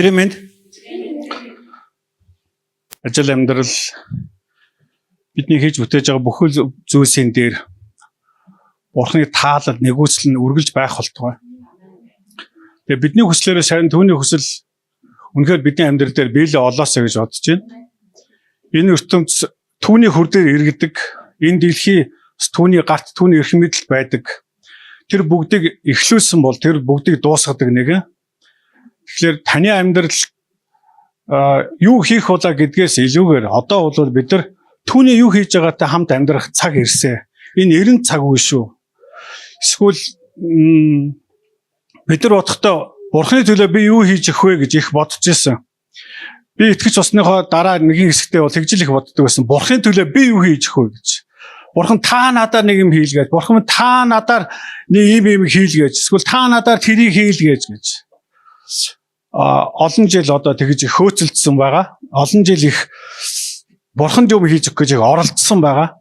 Өдрийн мэнд ажил амьдрал бидний хийж бүтээж байгаа бүхэл зүйлсийн дээр Бурхны таалал нэгүсэл нь үргэлж байх болтугай. Тэгээ бидний хүслээрээ шарын түүний хүсэл үнэхээр бидний амьдрал дээр биелээ олоосоо гэж бодож байна. Энэ ертөнц түүний хүр дээр иргэдэг, энэ дэлхий түүний гарт түүний эрх мэдэлд байдаг. Тэр бүгдийг эхлүүлсэн бол тэр бүгдийг дуусгадаг нэг. Тэгэхээр таны амьдрал юу хийх удаа гэдгээс илүүгээр одоо бол бид нар түүний юу хийж байгаатай хамт амьдрах цаг ирсэн. Энэ 90 цаг үе шүү. Эсвэл бид нар бодохдоо Бурхны төлөө би юу хийж өгөх вэ гэж их бодож ирсэн. Би итгэж усныхоо дараа нэгэн хэсэгтээ бол тэгжил их боддог байсан. Бурхны төлөө би юу хийж өгөх вэ гэж. Бурхан та надаар нэг юм хийлгээд, Бурхан та надаар нэг юм хийлгээж, эсвэл та надаар тэрийг хийлгээж гэж. Олон жил одоо тэгж их хөөцөлдсөн байгаа. Олон жил их Бурханд юм хийж өгөх гэж оролцсон байгаа.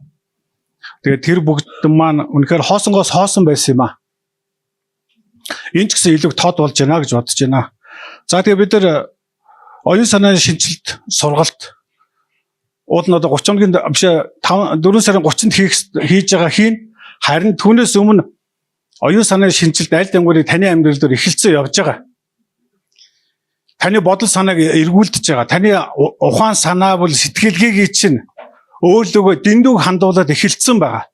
Тэгээд тэр бүгд маань үнэхээр хоосонгоос хоосон байсан юм аа. Энэ ч гэсэн илүү тод болж байна гэж бодож байна. За тэгээд бид нар оюун санааны шинжилт сургалт уул нь одоо 30 хоногийн биш 4 сарын 30-нд хийж байгаа хийн харин түүнээс өмнө оюун санааны шинжилт аль дангуурыг таны амьдрал дээр эхэлцэн явж байгаа. Таны бодол санааг эргүүлдэж байгаа. Таны ухаан санаа бол сэтгэлгээний чинь өөрлөгөө дэндүү хандуулаад эхэлсэн байгаа.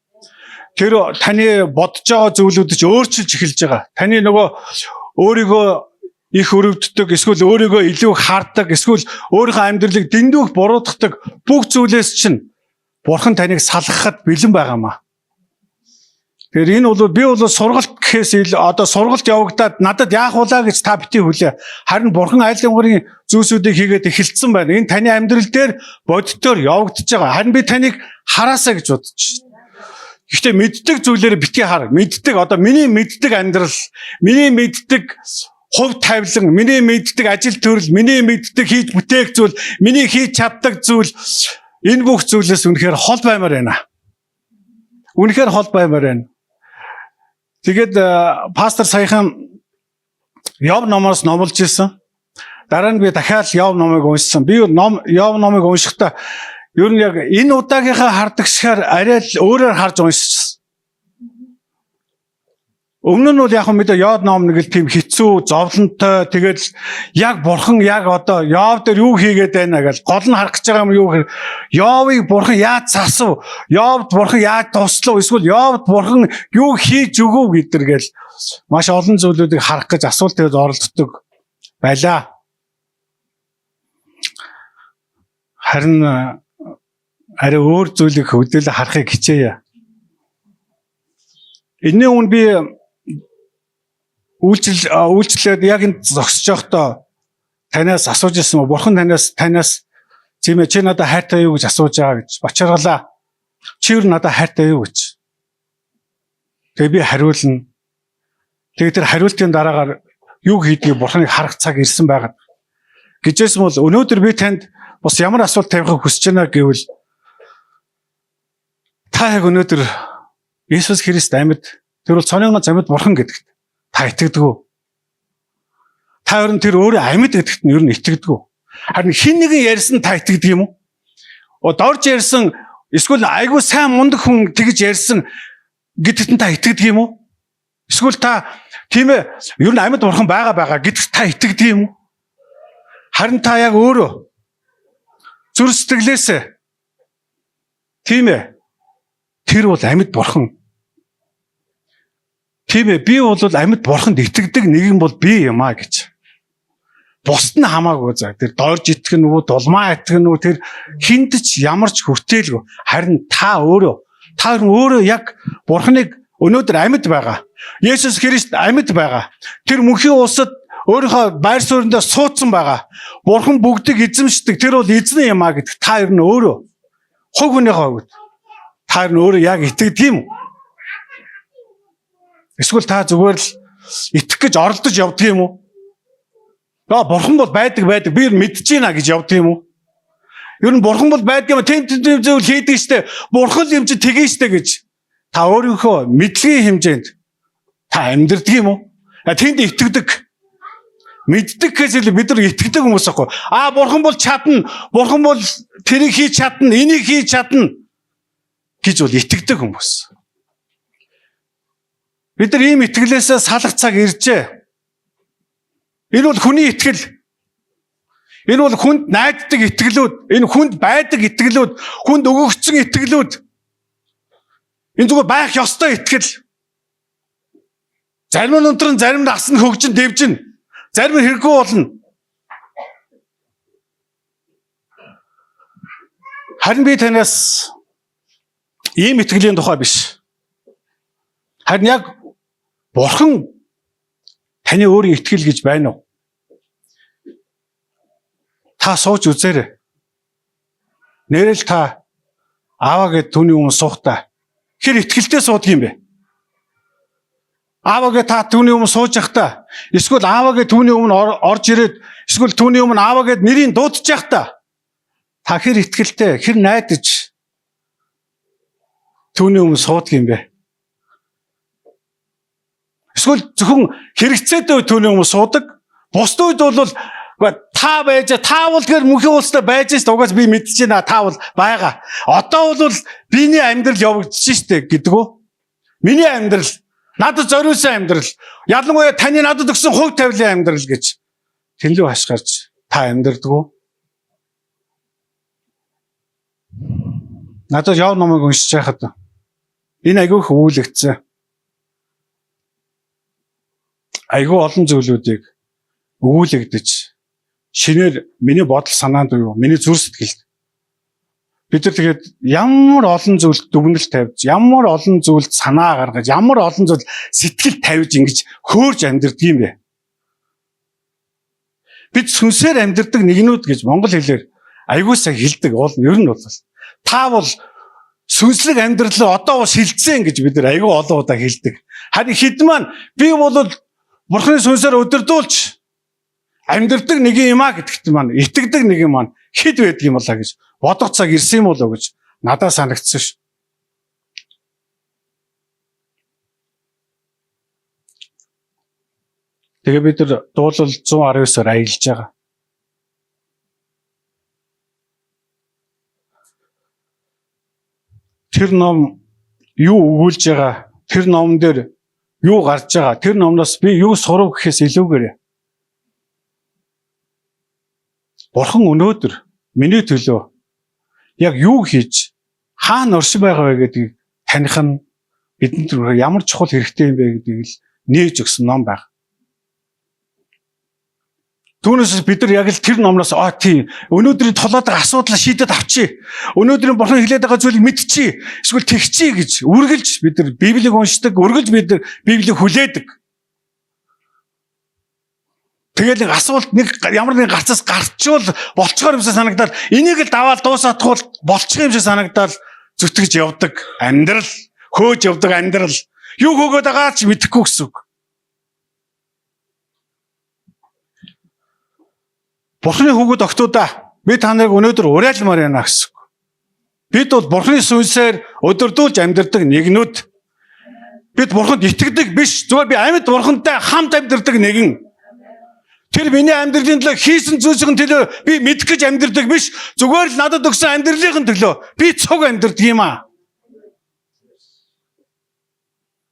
Тэр таны бодож байгаа зүйлүүд ч өөрчилж эхэлж байгаа. Таны нөгөө өөрийгөө их өрөвддөг, эсвэл өөрийгөө илүү хаардаг, эсвэл өөрийнхөө амьдралыг дэндүүх буруутгадаг бүх зүйлээс чинь Бурхан таныг салгахад бэлэн байгаамаа. Тэгэхээр энэ бол би бол сургалт гэхээс одоо сургалт явагдаад надад яах вулаа гэж та бити хүлээ. Харин Бурхан айл ангуурын зүйлсүүдийг хийгээд эхэлсэн байна. Энэ таны амьдрал дээр бодитоор явагдаж байгаа. Харин би таныг хараасаа гэж бодож байна. Гэхдээ мэддэг зүйлээр бити хар. Мэддэг одоо миний мэддэг амьдрал, миний мэддэг хувь тавилан, миний мэддэг ажил төрөл, миний мэддэг хийж бүтээх зүйл, миний хийж чаддаг зүйл, энэ бүх зүйлээс үнэхээр хол баймаар байна. Үнэхээр хол баймаар байна. Тэгээд пастор саяхан Йов номоос номлож ирсэн. Дараа нь би дахиад Йов номыг уншсан. Би Йов номыг уншихдаа ер нь яг энэ удаагийнхаа хардагшаар арай л өөрөөр харж уншсан. Өмнө нь бол яг мэдээ Йов ном нэг л тийм хэцүү, зовлонтой, тэгээд яг Бурхан яг одоо Йов дээр юу хийгээд байна гэж гол нь харах гэж байгаа юм юу гэхээр Йовыг Бурхан яаж засав, Йовд Бурхан яаж туслав, эсвэл Йовд Бурхан юу хийж өгөв гэдэргээл маш олон зүйлүүдийг харах гэж асуултад оролддог байлаа. Харин арай өөр зүйлийг хөдөлгөөн харахыг хичээе. Энийн үн би үйлчлээд яг энэ зогсож явахдаа танаас асууж ирсэн мө Бурхан танаас чимээ чи надад хайртай юу гэж асууж байгаа гэж бачаргалаа. Чи юу надад хайртай юу гэж. Тэгээ би хариулна. Тэгээ тэр хариултын дараагаар юу хийдгийг Бурханыг харах цаг ирсэн байгаад. Гэжсэн бол өнөөдөр би танд бас ямар асуулт тавихыг хүсэж байна гэвэл та яг өнөөдөр Иесус Христ амьд тэр бол цонхны амьд Бурхан гэдэгт та итгэдэг үү? Та өрн тэр өөрөө амьд гэдэгт нь ер нь итгэдэг үү? Харин хин нэгэн ярьсан та итгэдэг юм уу? Дорж ярьсан эсвэл айгүй сайн мундаг хүн тэгж ярьсан гэдэгт нь та итгэдэг юм уу? Эсвэл та тийм ээ ер нь амьд Бурхан байгаа гэдэгт та итгэдэг юм уу? Харин та яг өөрөө зүр сэтгэлээсээ тийм ээ тэр бол амьд Бурхан. Тийм ээ би бол амьд Бурханд итгэдэг нэгэн бол би юм аа гэж. Бусд нь хамаагүй за. Тэр дорж итгэх нь үү, дулмаа итгэх нь үү, тэр хинд ч ямар ч хүртээлгүй. Харин та өөрөө яг Бурханыг өнөөдөр амьд байгаа. Есүс Христ амьд байгаа. Тэр мөнхийн улсад өөрийнхөө байр сууриндаа суудсан байгаа. Бурхан бүгдийг эзэмшдэг. Тэр бол эзэн юм аа гэдэг. Та ер нь өөрөө хувь хүнийхээ хувьд та ер нь өөрөө яг итгэдэг юм уу? Эсвэл та зүгээр л итгэх гэж оролдож явдаг юм уу? Бурхан бол байдаг би мэдэж байна гэж явдаг юм уу? Ер нь Бурхан бол байдаг юм тийм зүйл хийдэг штэ. Бурхан юм чи тгий штэ гэж та өөрийнхөө мэдлэгийн хэмжээнд та амьдрдаг юм уу? Тэнд итгэдэг. Мэддэг гэхээс бид нар итгэдэг хүмүүс аахгүй. Бурхан бол чадна. Бурхан бол тэрийг хийж чадна, энийг хийж чадна гэж бол итгэдэг хүмүүс. Бид нар ийм итгэлээсээ салах цаг иржээ. Энэ бол хүний итгэл. Энэ бол хүнд найддаг итгэлүүд, энэ хүнд байдаг итгэлүүд, хүнд өгөгдсөн итгэлүүд. Энэ зүгээр байх ёстой итгэл. Зарим нь өнтрөн, зарим нь асна хөгжин дэвжин. Зарим нь хэрэггүй болно. Харин би танаас ийм итгэлийн тухай биш. Харин яг Бурхан таны өөрийн итгэл гэж байна уу? Та сууж үзээрэй. Нэрэл та ааваа гэд түүний өмнө суухдаа хэр итгэлтэй суудаг юм бэ? Ааваа гэд та түүний өмнө сууж явахдаа, эсвэл ааваа гэд түүний өмнө орж ирээд, эсвэл түүний өмнө ааваа гэд нэрийг дуудаж явахдаа та хэр итгэлтэй, хэр найдаж түүний өмнө суудаг юм бэ? Эсвэл зөвхөн хэрэгцээтэй түүний өмнө суудаг. Бусд үед бол та байж, таавал тэр мөнхийн улстай байж ш угаас би мэдчихэж байна. Таавал байгаа. Одоо бол биений амьдрал явагдчих штэ гэдэг үү? Миний амьдрал, надад зориулсан амьдрал, ялангуяа таны надад өгсөн хувь тавилын амьдрал гэж тэнлүү хашгирч та амьдрдаг уу? Надад яв номыг уншиж байхад энэ айгүй их үүлэгдсэн. Айгүй олон зүйлүүдийг үүлэгдэж шинээр миний бодол санаанд уу, миний зүрх сэтгэлд бид нар тэгээд ямар олон зүйлд дүгнэлт тавьж, ямар олон зүйлд санаа гаргаж, ямар олон зүйл сэтгэл тавьж ингэж хөөрж амьдрдаг юм бэ? Бид сүнсээр амьдрдаг нэгнүүд гэж монгол хэлээр айгүй сайн хэлдэг. Ер нь бол та бол сүнслэг амьдралаа одоо бас хилцэн гэж бид нар айгүй олон удаа хэлдэг. Харин хэд маань би бол Бурхны сүнсээр өдөрдүүлж амьдрдаг нэг юм гэдэгт маань итгэдэг нэг юм маань хэд байдаг юм болоо гэж бодох цаг ирсэн юм болоо гэж надад санагдсан ш. Тэгээ бид нар дуулал 119-оор аялж байгаа. Тэр ном юу өгүүлж байгаа, тэр номон дээр юу гарч байгаа, тэр номноос би юу сурав гэхээс илүүгээр Бурхан өнөөдөр миний төлөө яг юу хийж хаана оршин байгаа вэ гэдгийг таних нь бидэнд ямар чухал хэрэгтэй юм бэ гэдгийг л нээж өгсөн ном байна. Түүнээс бид нар яг л тэр номноос тийм өнөөдрийн толоодог асуудлаа шийдэд авчи. Өнөөдрийн Бурхан хэлээд байгаа зүйлийг мэдчихье. Эсвэл тэгчихье гэж үргэлж бид нар Библийг уншдаг, үргэлж бид нар Библийг хүлээдэг. Тэгэл асуулт нэг ямар нэг гарцаас гарчвал болцохоор юмсаа санагдаад энийг л даваад дуусаадахгүй болчих юм шиг санагдаад зүтгэж явдаг амьдрал, хөөж явдаг амьдрал. Юу хөөгөөд байгаа ч мэдэхгүй гэсэн үг. Бурхны хүүгүүд октоудаа би та нарыг өнөөдөр уриалмаар байна гэсэн үг. Бид бол Бурхны сүнсээр өдөрдүүлж амьдрдаг нэгнүүд. Бид Бурханд итгэдэг биш, зүгээр би амьд Бурхантай хамт амьдрдаг нэгэн. Тэр миний амьдралын төлөө хийсэн зүйлсийн төлөө би мэдэх гэж амьдрдаг биш, зүгээр л надад өгсөн амьдралын төлөө би цуг амьдрдаг юм аа.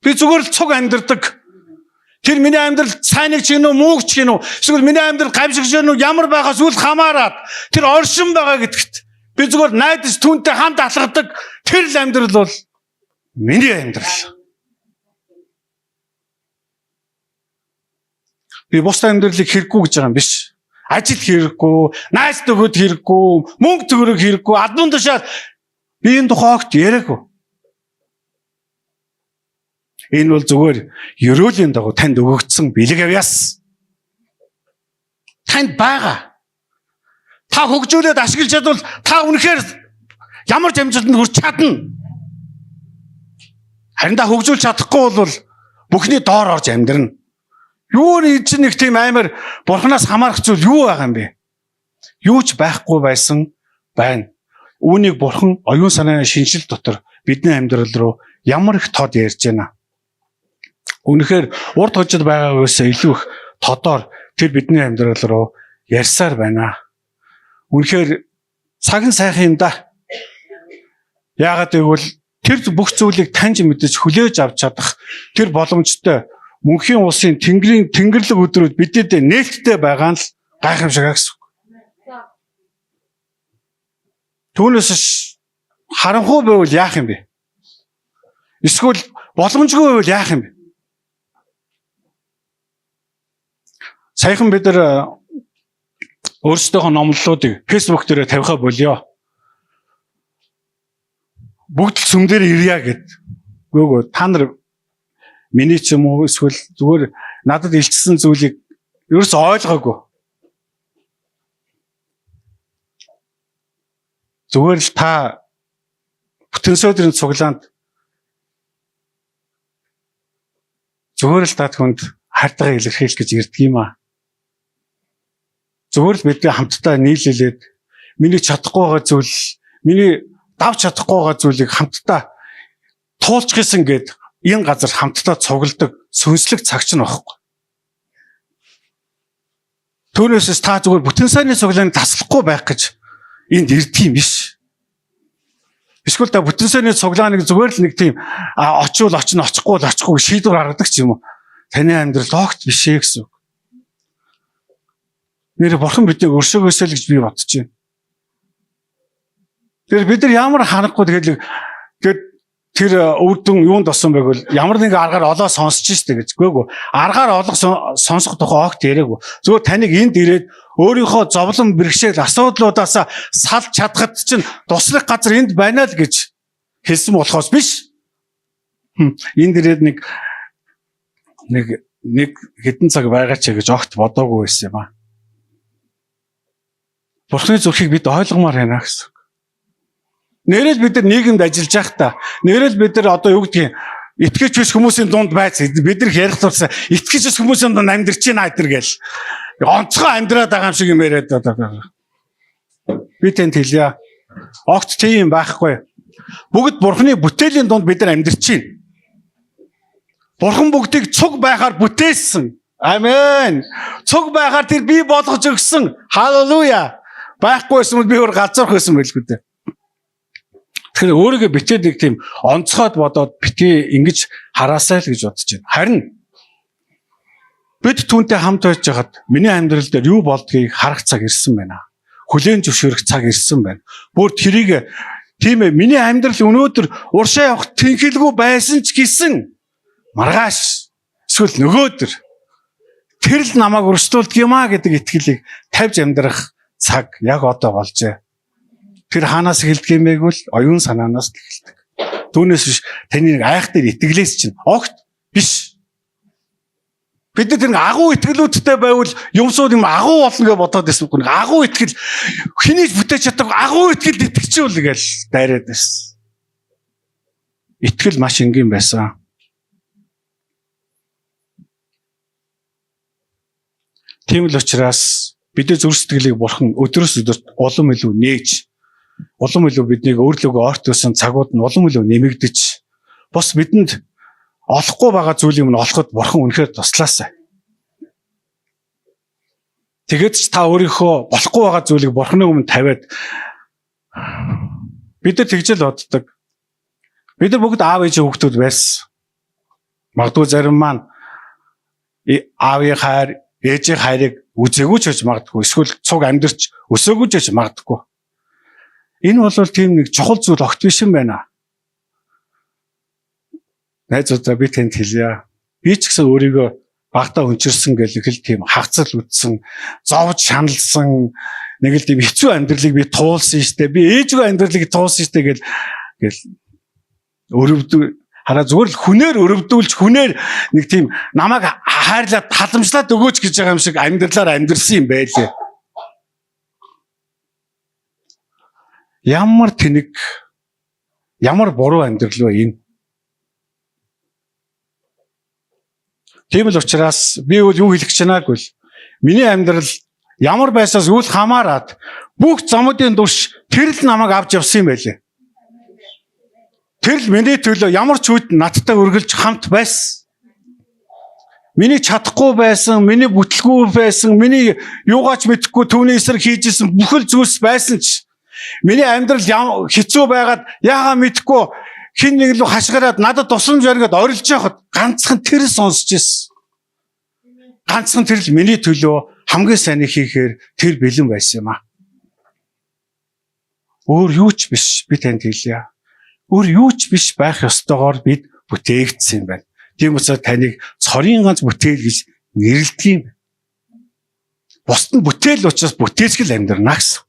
Би зүгээр л цуг амьдрдаг. Тэр миний амьдрал сайныг ч гинүү, мууг ч гинүү, эсвэл миний амьдрал гамшиг ч гинүү, ямар байгаас үл хамаарад тэр оршин байгаа гэдэгт би зүгээр найдаж түүнтэй хамт алхадаг тэр л амьдрал бол миний амьдрал. Би бусдын амьдралыг хэрэггүй гэж байгаа юм биш. Ажил хэрэггүй, найз төгөөд хэрэггүй, мөнгө төгрөг хэрэггүй, албан тушаал би энэ тухай огт яриаггүй. Энэ бол зүгээр ерөөлийн дагуу танд өгөгдсөн бэлэг авьяас. Танд байгаа. Та хөгжүүлээд ашиглаж чадвал та үнэхээр ямар ч амжилтанд хүрч чадна. Харин та хөгжүүлж чадахгүй бол бүхний доор орж амьдрна. Юу нэг нэг тийм амар Бурханаас хамаарах зүйл юу байгаа юм бэ? Юу ч байхгүй байсан байна. Үүнийг Бурхан оюун санааны шинжил дотор бидний амьдрал руу ямар их тод ярьж байна. Үнэхээр урд хожид байгаагаас илүү их тодоор тэр бидний амьдрал руу ярьсаар байна. Үнэхээр цаг нь сайхан юм да. Яагаад гэвэл тэр бүх зүйлийг таньж мэдэж хүлээж авч чадах тэр боломжтой мөнхийн улсын тэнгэрлэг өдрүүд бидэд нээлттэй байгаа нь л гайхамшиг гэсэн. Түүнээс харанхуй байвал яах юм бэ? Эсвэл боломжгүй байвал яах юм бэ? Саяхан бид нар өөрсдийнхөө номлолуудыг Facebook дээр тавихаа болёо. Бүгд л сүмдэр ирья гэд. Гүгөө та нар миний ч юм уу эсвэл зүгээр надад илчсэн зүйлийг ерөөс ойлгоогүй. Зүгээр л та бүтэн сөөдрийн цуглаанд зүгээр л та түнд хайртайгаа илэрхийлэх гэж ирдэг юм аа. Зүгээр л бидний хамтдаа нийлүүлээд миний чадахгүй байгаа зүйл, миний давж чадахгүй байгаа зүйлийг хамтдаа туулж гисэн гээд энэ газар хамтдаа цугладаг сүнслэг цагч нь байхгүй. Түүнээс та зүгээр бүтэн сайнны цуглаанд таслахгүй байх гэж энд ирдэг юм биш. Эсвэл та бүтэн сайнны цуглааныг зүгээр л нэг тийм очивол очно, очихгүй л очихгүй шийдвэр гаргадаг ч юм уу. Таны амьдрал огт биш ээ гэсэн. Нэр бурхан биднийг өршөөгөөсөө л гэж би бодож байна. Тэр бид нар ямар ханахгүй тэгээд тэр өвдөн юунд осон байг бол ямар нэгэн аргаар олоо сонсч штэ гэж. Гүйгүй. Аргаар олох сонсох тухай огт яриаггүй. Зүгээр таныг энд ирээд өөрийнхөө зовлон бэрхшээл асуудлуудаасаа салж чадхад чинь туслах газар энд байна л гэж хэлсэн болохоос биш. Энд ирээд нэг хэдэн цаг байгаа ч гэж огт бодоогүй байсан юм аа. Бурхны зүрхийг бид ойлгомоор байна гэсэн. Нэрэл бид нар нийгэмд ажиллаж байхдаа нэрэл бид нар одоо юу гэдгийг итгэж биш хүмүүсийн дунд байц бид нар ярих тулсан итгэж биш хүмүүсийн дунд амьдарч байна гэдэр гээл онцгой амьдраад байгаа юм шиг юм яриад одоо би тэнд хэлье. Огт тийм байхгүй. Бүгд бурхны бүтээлийн дунд бид нар амьдарч байна. Бурхан бүгдийг цуг байхаар бүтээсэн. Амен. Цуг байхаар тэр бий болгож өгсөн. Халелуя. Байхгүйсэн бол би өөр галзуурх байсан байлгүй дээ. Тэгэхээр өөрийгөө битээ нэг тийм онцгойд бодоод битээ ингэж хараасай л гэж бодож байна. Харин бид түүнтэй хамт байж байхад миний амьдрал дээр юу болдгийг харах цаг ирсэн байна. Хүлээн зөвшөөрөх цаг ирсэн байна. Бүр тэрийг тийм ээ миний амьдрал өнөөдөр уршаа явах тэнхэлгүй байсан ч гэсэн маргааш эсвэл нөгөөдөр тэр л намайг өрсөлдүүлдэг юм а гэдэг итгэлийг тавьж амьдрах цаг яг одоо болжээ. Тэр хаанаас эхэлдэг юм бэ гэвэл оюун санаанаас эхэлдэг. Түүнээс биш таны нэг айх дээр итгэлээс чинь огт биш. Бид нар тэр агуу итгэлүүдтэй байвал юмсууд юм агуу болно гэж бодоод байсан юм. Агуу итгэл хэнийг бүтээж чаддаг агуу итгэлд итгэчихвэл гээл дайраад байсан. Итгэл маш энгийн байсан. Тийм л учраас бидний зүрх сэтгэлийг бурхан өдрөөс өдөрт улам илүү нээж улам илүү биднийг өөрлөгөө орт өсөн цагууд нь улам илүү нэмэгдэж бас бидэнд олохгүй байгаа зүйлийг нь олоход бурхан үнэхээр туслаасай. Тэгээд ч та өөрийнхөө болохгүй байгаа зүйлийг бурханы өмнө тавиад бид нар тэгж л боддог. Бид нар бүгд аав ээжийн хүүхдүүд байсан. Магадгүй зарим маань аавын хайр, ээжийн хайрыг үзээгүй ч гэж магадгүй. Эсвэл цуг амьдэрч өсөөгүй ч гэж магадгүй. Энэ бол тийм нэг чухал зүйл огт биш юм байна. Найзуудаа би тэнд хэлье. Би ч гэсэн өөрийгөө багтаа өнчирсэн гэл их л тийм хагцал үтсэн, зовж шаналсан нэг л тийм хэцүү амьдралыг би туулсан штэ. Би ээжгүй амьдралыг туулсан штэ гэл өрөвдөв. Хараа зүгээр л хүнээр өрөвдүүлж хүнээр нэг тийм намайг хайрлаад таламжлаад өгөөч гэж байгаа юм шиг амьдралаар амьдрсан юм байлээ. Ямар тэнэг, ямар буруу амьдрал вэ энэ? Тийм л учраас би юу хэлэх гэж байна гэвэл миний амьдрал ямар байсаас үл хамааран бүх зомуудын турш тэр л намайг авч явсан юм байлээ. Тэр л миний төлөө ямар ч үед надтай үргэлж хамт байсан. Миний чадахгүй байсан, миний бүтлгүй байсан, миний юугаач мэдэхгүй түүний эсрэг хийжсэн бүхэл зүйлс байсан ч миний амьдрал хэцүү байгаад яагаа мэдэхгүй хин нэг л хашгираад надад тусламж өргөд орилж яхад ганцхан тэр сонсч ирсэн. Ганцхан тэр л миний төлөө хамгийн сайныг хийхээр тэр бэлэн байсан юм аа. Өөр юу ч биш би танд хэлье. Өөр юу ч биш байх ёстойгоор бид бүтээгдсэн юм байна. Тийм учраас таныг цорын ганц бүтээл гэж нэрлэдэг юм. Бусд нь бүтээл учраас бүтээсгэл амьдрна гэсэн.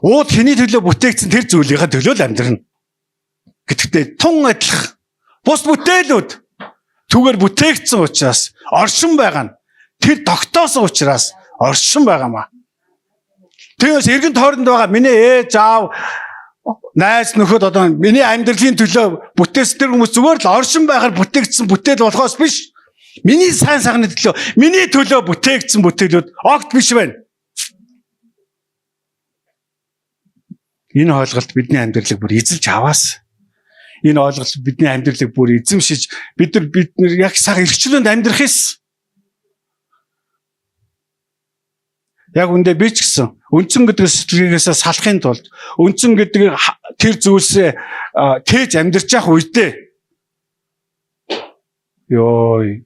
Ууд хэний төлөө бүтээгдсэн тэр зүйлийнхаа төлөө л амьдрна. Гэхдээ тун адилхан бус бүтээлүүд түгээр бүтээгдсэн учраас оршин байгаа нь тэр тогтоосон учраас оршин байгаамаа. Тэгээс эргэн тойронд байгаа миний ээж аав найз нөхөд одоо миний амьдралын төлөө бүтээсэн тэр хүмүүс зүгээр л оршин байгаар бүтээгдсэн бүтээл болохоос биш. Миний сайн сайхны төлөө, миний төлөө бүтээгдсэн бүтээлүүд огт биш байна. Энэ ойлголт бидний амьдралыг бүр эзэлж аваас. Энэ ойлголт бидний амьдралыг бүр эзэмшиж бид нар яг цаг эрхчлөөнд амьдрах юм. Яг үндэ би ч гэсэн үндсэн гэдэг сэтгэлгээсээ салахын тулд үндсэн гэдэг тэр зүйлсээ тээж амьдарч явах үедээ ёо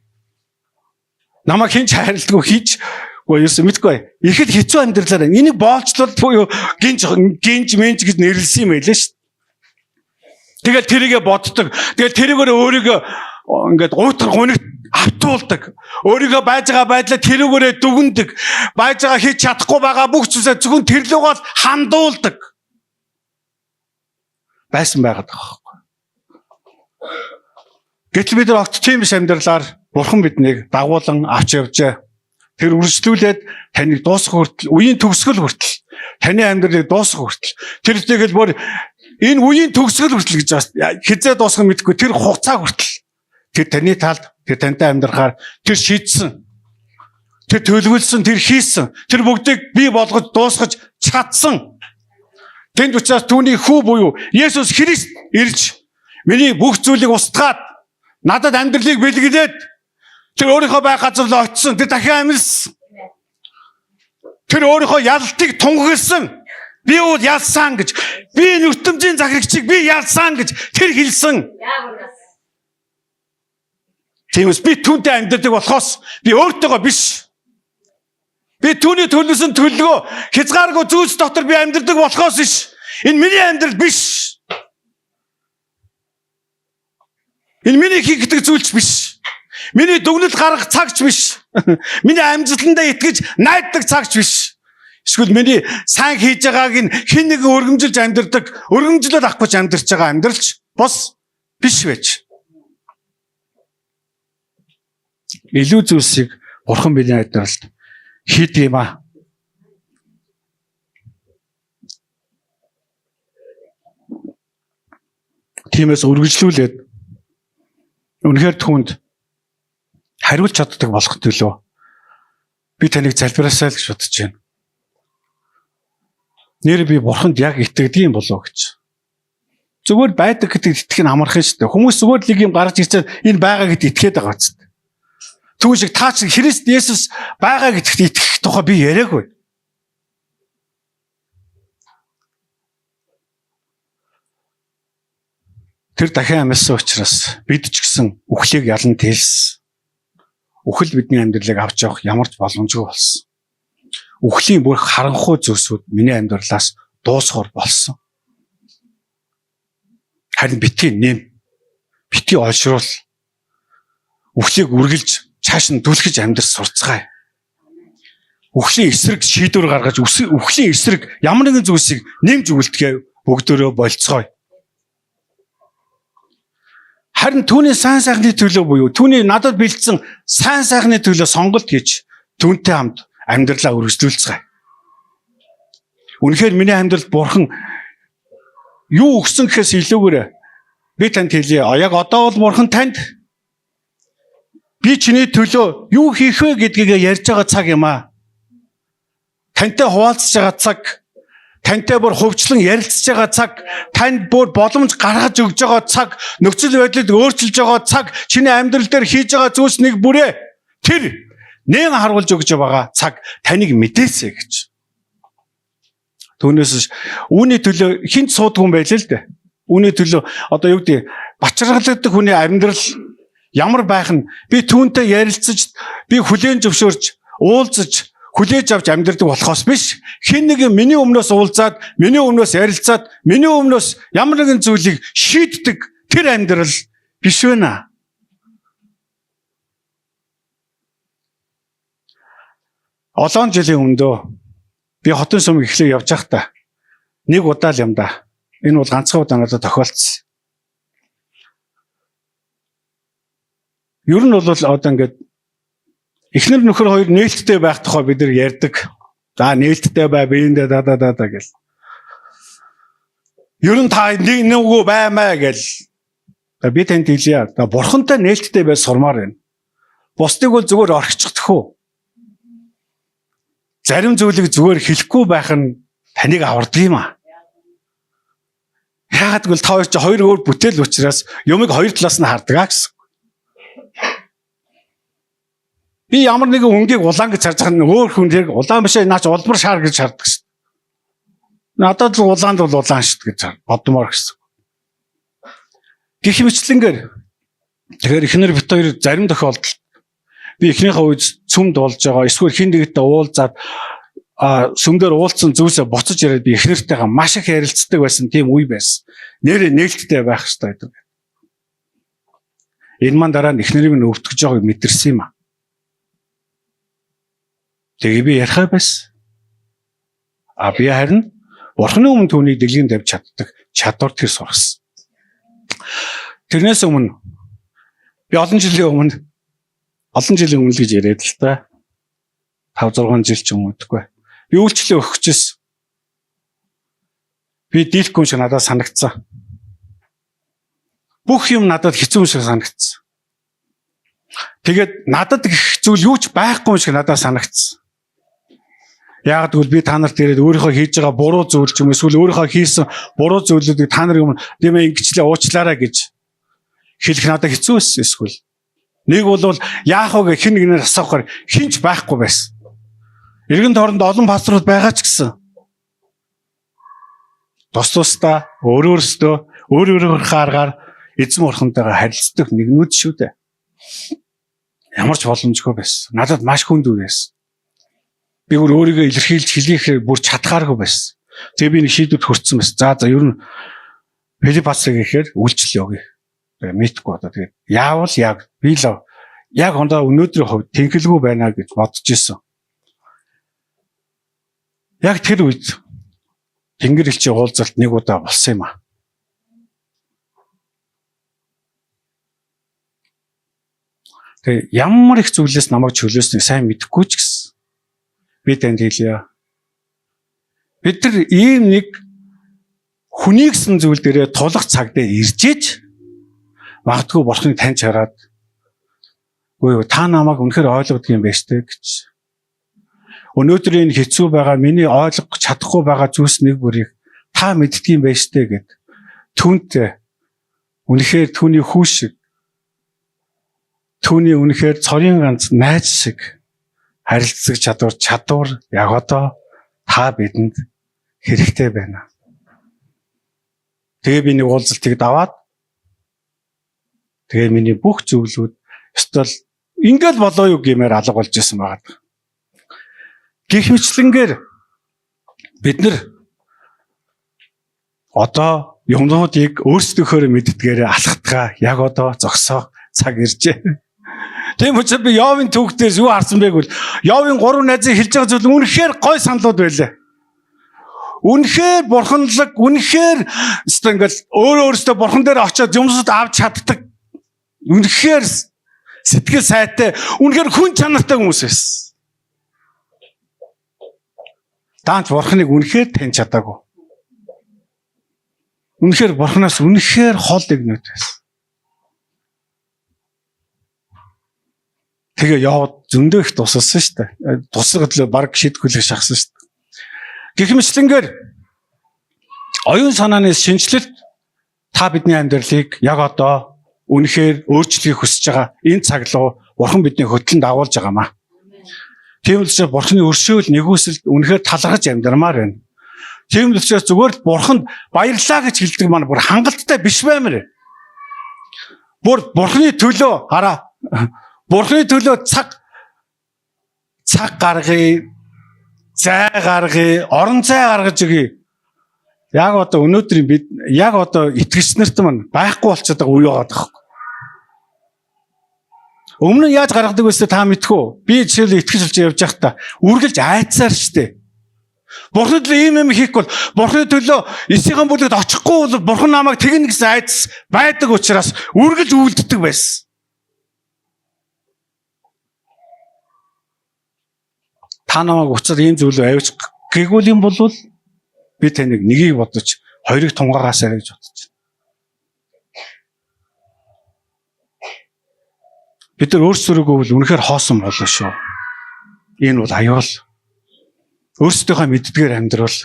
намайг хинч хайрладгүй хийж гоёс мэдгүй ихэд хэцүү амьдралаар энийг боолчлол буюу гинж менж гэж нэрлсэн юм байлаа шүү. Тэгэл тэрийгэ боддог. Тэгэл тэрийгээр өөрийгөө ингээд уутгар гунигт автуулдаг. Өөрийгөө байж байгаа байдлаа тэрүүгээрээ дүгндэг. Байж байгаа хийж чадахгүй байгаа бүх зүйлээ зөвхөн тэрлүүгээр хандуулдаг. Байсан байгаад байгаа байхгүй. Гэтэл бид нар огт тийм биш амьдралаар Бурхан биднийг дагуулan авч явжээ. Тэр үргэлжлүүлээд таныг дуусгах хүртэл, үеийн төгсгөл хүртэл, таны амьдралыг дуусгах хүртэл. Тэр тэгэл бүр энэ үеийн төгсгөл хүртэл гэж байна. Хизээ дуусгах мэдгүй тэр хугацаа хүртэл. Тэр таны талд тэр тантай амьдрахаар тэр шийдсэн. Тэр төлөвлөсөн, тэр хийсэн. Тэр бүгдийг бий болгож дуусгаж чадсан. Тэнд учраас түүний хүү буюу Есүс Христ ирж миний бүх зүйлийг устгаад надад амьдралыг бэлгэлээд тэр өөрийнхөө байх газар руу очисон. Тэр дахин амьдсан. Тэр өөрийнхөө ялалтыг тунхагласан. Би уу ялсан гэж. Би нүтэмжийн захирагчийг би ялсан гэж тэр хэлсэн. Тиймээс би түүнтэй амьдардаг болохоос би өөртөөгөө биш. Би түүний төлөвсөн төлөвөө хязгааргүй зүйлс дотор би амьдардаг болохоос биш. Энэ миний амьдрал биш. Энэ миний хийгдэг зүйлч биш. Миний дүгнэлт гаргах цагч биш. Миний амжилтандаа итгэж найддаг цагч биш. Эсвэл миний сайн хийж байгааг нь хэн нэгэн өргөмжилж амьдардаг, өргөмжлөд авахгүй ч амьдарч байгаа амьдралч бос биш байж. Илүү зүйлсийг Бурхан бидний амьдралд хийдэг юм аа. Тиймээс үргэлжлүүлээд үнэхээр түүнд хариулж чаддаг болох төлөө би таныг залбираасай л гэж бодож байна. Нэр би Бурханд яг итгэдэг юм болов гэж. Зүгээр байдаг гэдэгт итгэх нь амархан шүү дээ. Хүмүүс зүгээр л юм гарч ирсэн энэ байгаа гэдэгт итгээд байгаа ч. Түүн шиг таа чи Христ Есүс байгаа гэдэгт итгэх тухай би яриаггүй. Тэр дахин амьсан учраас бид ч гэсэн үхлийг ялан тэлсэн. Үхэл бидний амьдралыг авч явах ямар ч боломжгүй болсон. Үхлийн бүр харанхуй зүйлсүүд миний амьдралаас дуусгаар болсон. Харин битгий нэм. Битгий олшруул. Үхлийг үргэлж цааш нь түлхэж амьдрах сурцгаая. Үхлийн эсрэг шийдвэр гаргаж үхлийн эсрэг ямар нэгэн зүйлсийг нэмж өгөлтгөө бүгдөө болцгоё. Харин түүний сайн сайхны төлөө буюу түүний надад бэлдсэн сайн сайхны төлөө сонголт хийж түүнтэй хамт амьдралаа үргэлжлүүлцгээе. Үнэхээр миний амьдралд Бурхан юу өгсөн гэхээс илүүгээр би танд хэлье. Яг одоо бол Бурхан танд би чиний төлөө юу хийх вэ гэдгийг ярьж байгаа цаг юм аа. Тантай хуваалцж байгаа цаг, тантай бүр хувьчлан ярилцж байгаа цаг, танд бүр боломж гаргаж өгж байгаа цаг, нөхцөл байдлыг өөрчилж байгаа цаг, чиний амьдрал дээр хийж байгаа зүйлс нэг бүрээ тэр нэг харуулж өгж байгаа цаг таныг мэдээсэй гэж. Түүнээс үүний төлөө хинт суудгүй юм байлээ л дээ. Үүний төлөө одоо юу гэдэг бачаргалагддаг хүний амьдрал ямар байх нь би түүнтэй ярилцаж, би хүлээн зөвшөөрч, уулзаж хүлээж авч амьдрдаг болохоос биш. Хэн нэг миний өмнөөс уулзаад, миний өмнөөс ярилцаад, миний өмнөөс ямар нэгэн зүйлийг шийддэг тэр амьдрал биш вэ? Олон жилийн өмнө би хотын сумыг эхлэх явж байхдаа нэг удаа л юм да. Энэ бол ганцхан удаа надад тохиолдсон. Ер нь бол одоо ингээд эхнэр нөхөр хоёр нээлттэй байх тухай бид нар ярьдаг. За нээлттэй бай, биендээ да гэл. Ер нь та нэг нүгөө баймаа гэл. Би танд хэлье. Бурхантай нээлттэй бай сурмаар байна. Бусдыг бол зүгээр орхичихдах уу? Зарим зүйлийг зүгээр хэлэхгүй байх нь таныг авардаг юм аа. Яагаад гэвэл та хоёр ч хоёр өөр бүтээл учраас юмыг хоёр талаас нь хардаг аа гэсэн. Би ямар нэгэн өнгийг улаан гэж харж байгаа нь өөр хүн яг улаан биш наач улбар шаар гэж хардаг шүү. Надад л улаанд бол улаан шүү гэж бодмоор гэсэн. Гэх мэтлэнгээр тэгэхээр эхнэр бит хоёр зарим тохиолдолд би эхнийхээ үед цүмд болж байгаа эсвэл хин нэгтэй уулзаад сүмдэр уулзсан зүйлсээ боцож яриад би эхнэртэйгээ маш их ярилцдаг байсан тийм үе байсан. Нэрээ нээлттэй байх хэрэгтэй гэдэг. Энэ маань дараа нь эхнэрийг нь өвтгөж байгааг мэдэрсэн юм аа. Тэгээ би ярихаа байсан. Би харин Бурхны өмнө түүнийг дэлгэн тавьж чаддаг чадвар тэр сургасан. Тэрнээс өмнө би олон жилийн өмнө л гэж яриад л та 5-6 жил ч юм уу гэдэггүй. Би үйлчлэл өгөх гэжсэн. Би дийлэхгүй шиг надад санагдсан. Бүх юм надад хэцүү шиг санагдсан. Тэгээд надад их зүйл юу ч байхгүй шиг надад санагдсан. Яг тэгвэл би та нарт ирээд өөрийнхөө хийж байгаа буруу зүйл ч юм эсвэл өөрийнхөө хийсэн буруу зүйлүүдийг та нарын өмнө дэмэ ингэчлээ уучлаарай гэж хэлэх надад хэцүү байсан эсвэл нэг бол яах вэ гэх хин нэгнээр асуухаар хинч байхгүй байсан. Иргэн торонд олон пасторууд байгаа ч гэсэн тусдаа өөрөөрөө аргаар эзэн бурхантайгаа харилцдаг нэгнүүд шүү дээ. Ямар ч боломжгүй байсан. Надад маш хүнд үе байсан. Би өөрийгөө илэрхийлж хэлэхээр бүр чадхааргүй байсан. Тэгээ би нэг шийдвэрт хүрсэн байсан. За ер нь Филипп пастрыг ихээр үйлчлэл явъя. Тэгээ мэдхгүй одоо тэгээ яавал яг би л яг хондоо өнөөдрийн хувьд тэнхэлгүй байна гэж бодож исэн. Яг тэр үед Тэнгэр элчийн уулзалт нэг удаа болсон юм аа. Тэгээ ямар их зүйлээс намайг чөлөөсныг сайн мэдэхгүй ч гэсэн би танд хэлье. Бид нар ийм нэг хүний гэсэн зүйл дээрээ тулах цаг дээр ирж иж магадгүй Бурхныг таньж хараад үгүй та намайг үнэхээр ойлгодог юм байна штэ гэж. Өнөөдөр энэ хэцүү байгаа миний ойлгох чадахгүй байгаа зүйлс нэг бүрийг та мэддэг юм байна штэ гэд түүнтэй үнэхээр түүний хүү шиг түүний үнэхээр цорын ганц найз шиг харилцах чадвар яг одоо та бидэнд хэрэгтэй байна. Тэгээ би нэг уулзалтыг даваад тэгээ миний бүх зөвлүүд ёстой л ингээл болоо юу гэмээр алга болж исэн байгаа. Гэх мэтлэнгээр бид нар одоо юмнуудыг өөрсдийнхөө мэддгээр алхатгаа яг одоо зогсоох цаг иржээ. Тийм учраас би Йовын түүхтээс юу харсан бэ гэвэл Йовын 3 найзыг хэлж байгаа зүйл үнэхээр гой саналуд байлаа. Үнэхээр бурханлаг, үнэхээр ингээл өөрөөсөө бурхан дээр очиод юмсууд авч чаддаг. Үнэхээр сэтгэл сайтай, үнэхээр хүн чанартай хүмүүс байсан. Даанч бурханыг үнэхээр таньж чадаагүй. Үнэхээр бурханаас үнэхээр хол игнүүд байсан. Тэгээ яваад зөндөө их тусалсан шүү дээ. Тусгад л баг шийдгүүлэх шахсан шүү дээ. Гэх мэтлэнгээр Оюун санааны шинжилэлт та бидний амьдралыг яг одоо үнэхээр өөрчлөхийг хүсэж байгаа энэ цаг руу Бурхан бидний хөтлөнд агуулж байгаамаа. Тийм л учраас Бурханы өршөөл нэгүсэлд үнэхээр талархаж амьдрмаар байна. Тийм л учраас зүгээр л Бурханд баярлалаа гэж хэлдэг маань бүр хангалттай биш баймаар. Бурханы төлөө хараа. Бурханы төлөө цаг гаргая, зай гаргая, орон зай гаргаж өгье. Яг одоо өнөөдрийн бид яг одоо итгэгч нарт маань байхгүй болчиход байгаа үе байгаа даа. Өмнө нь яаж гаргадаг вэ та мэдхүү? Би жишээл итгэж болж явж байхдаа үргэлж айцсаар штэ. Бурханы төлөө ийм хийхгүй бол Бурханы төлөө эсийн бүлэгт очихгүй бол Бурхан намайг тэгнэ гэсэн айц байдаг учраас үргэлж үйлддэг байсан. Та намайг уцаар ийм зүйлөө авч гээгүүл юм бол би таныг нэгийг бодож хоёрыг тунгагаасаа гэж бодож байна. Бид нар өөрсдөө бол үнэхээр хоосон болоо шүү. Энэ бол аюул. Өөрсдийнхөө мэддгээр амьдрал,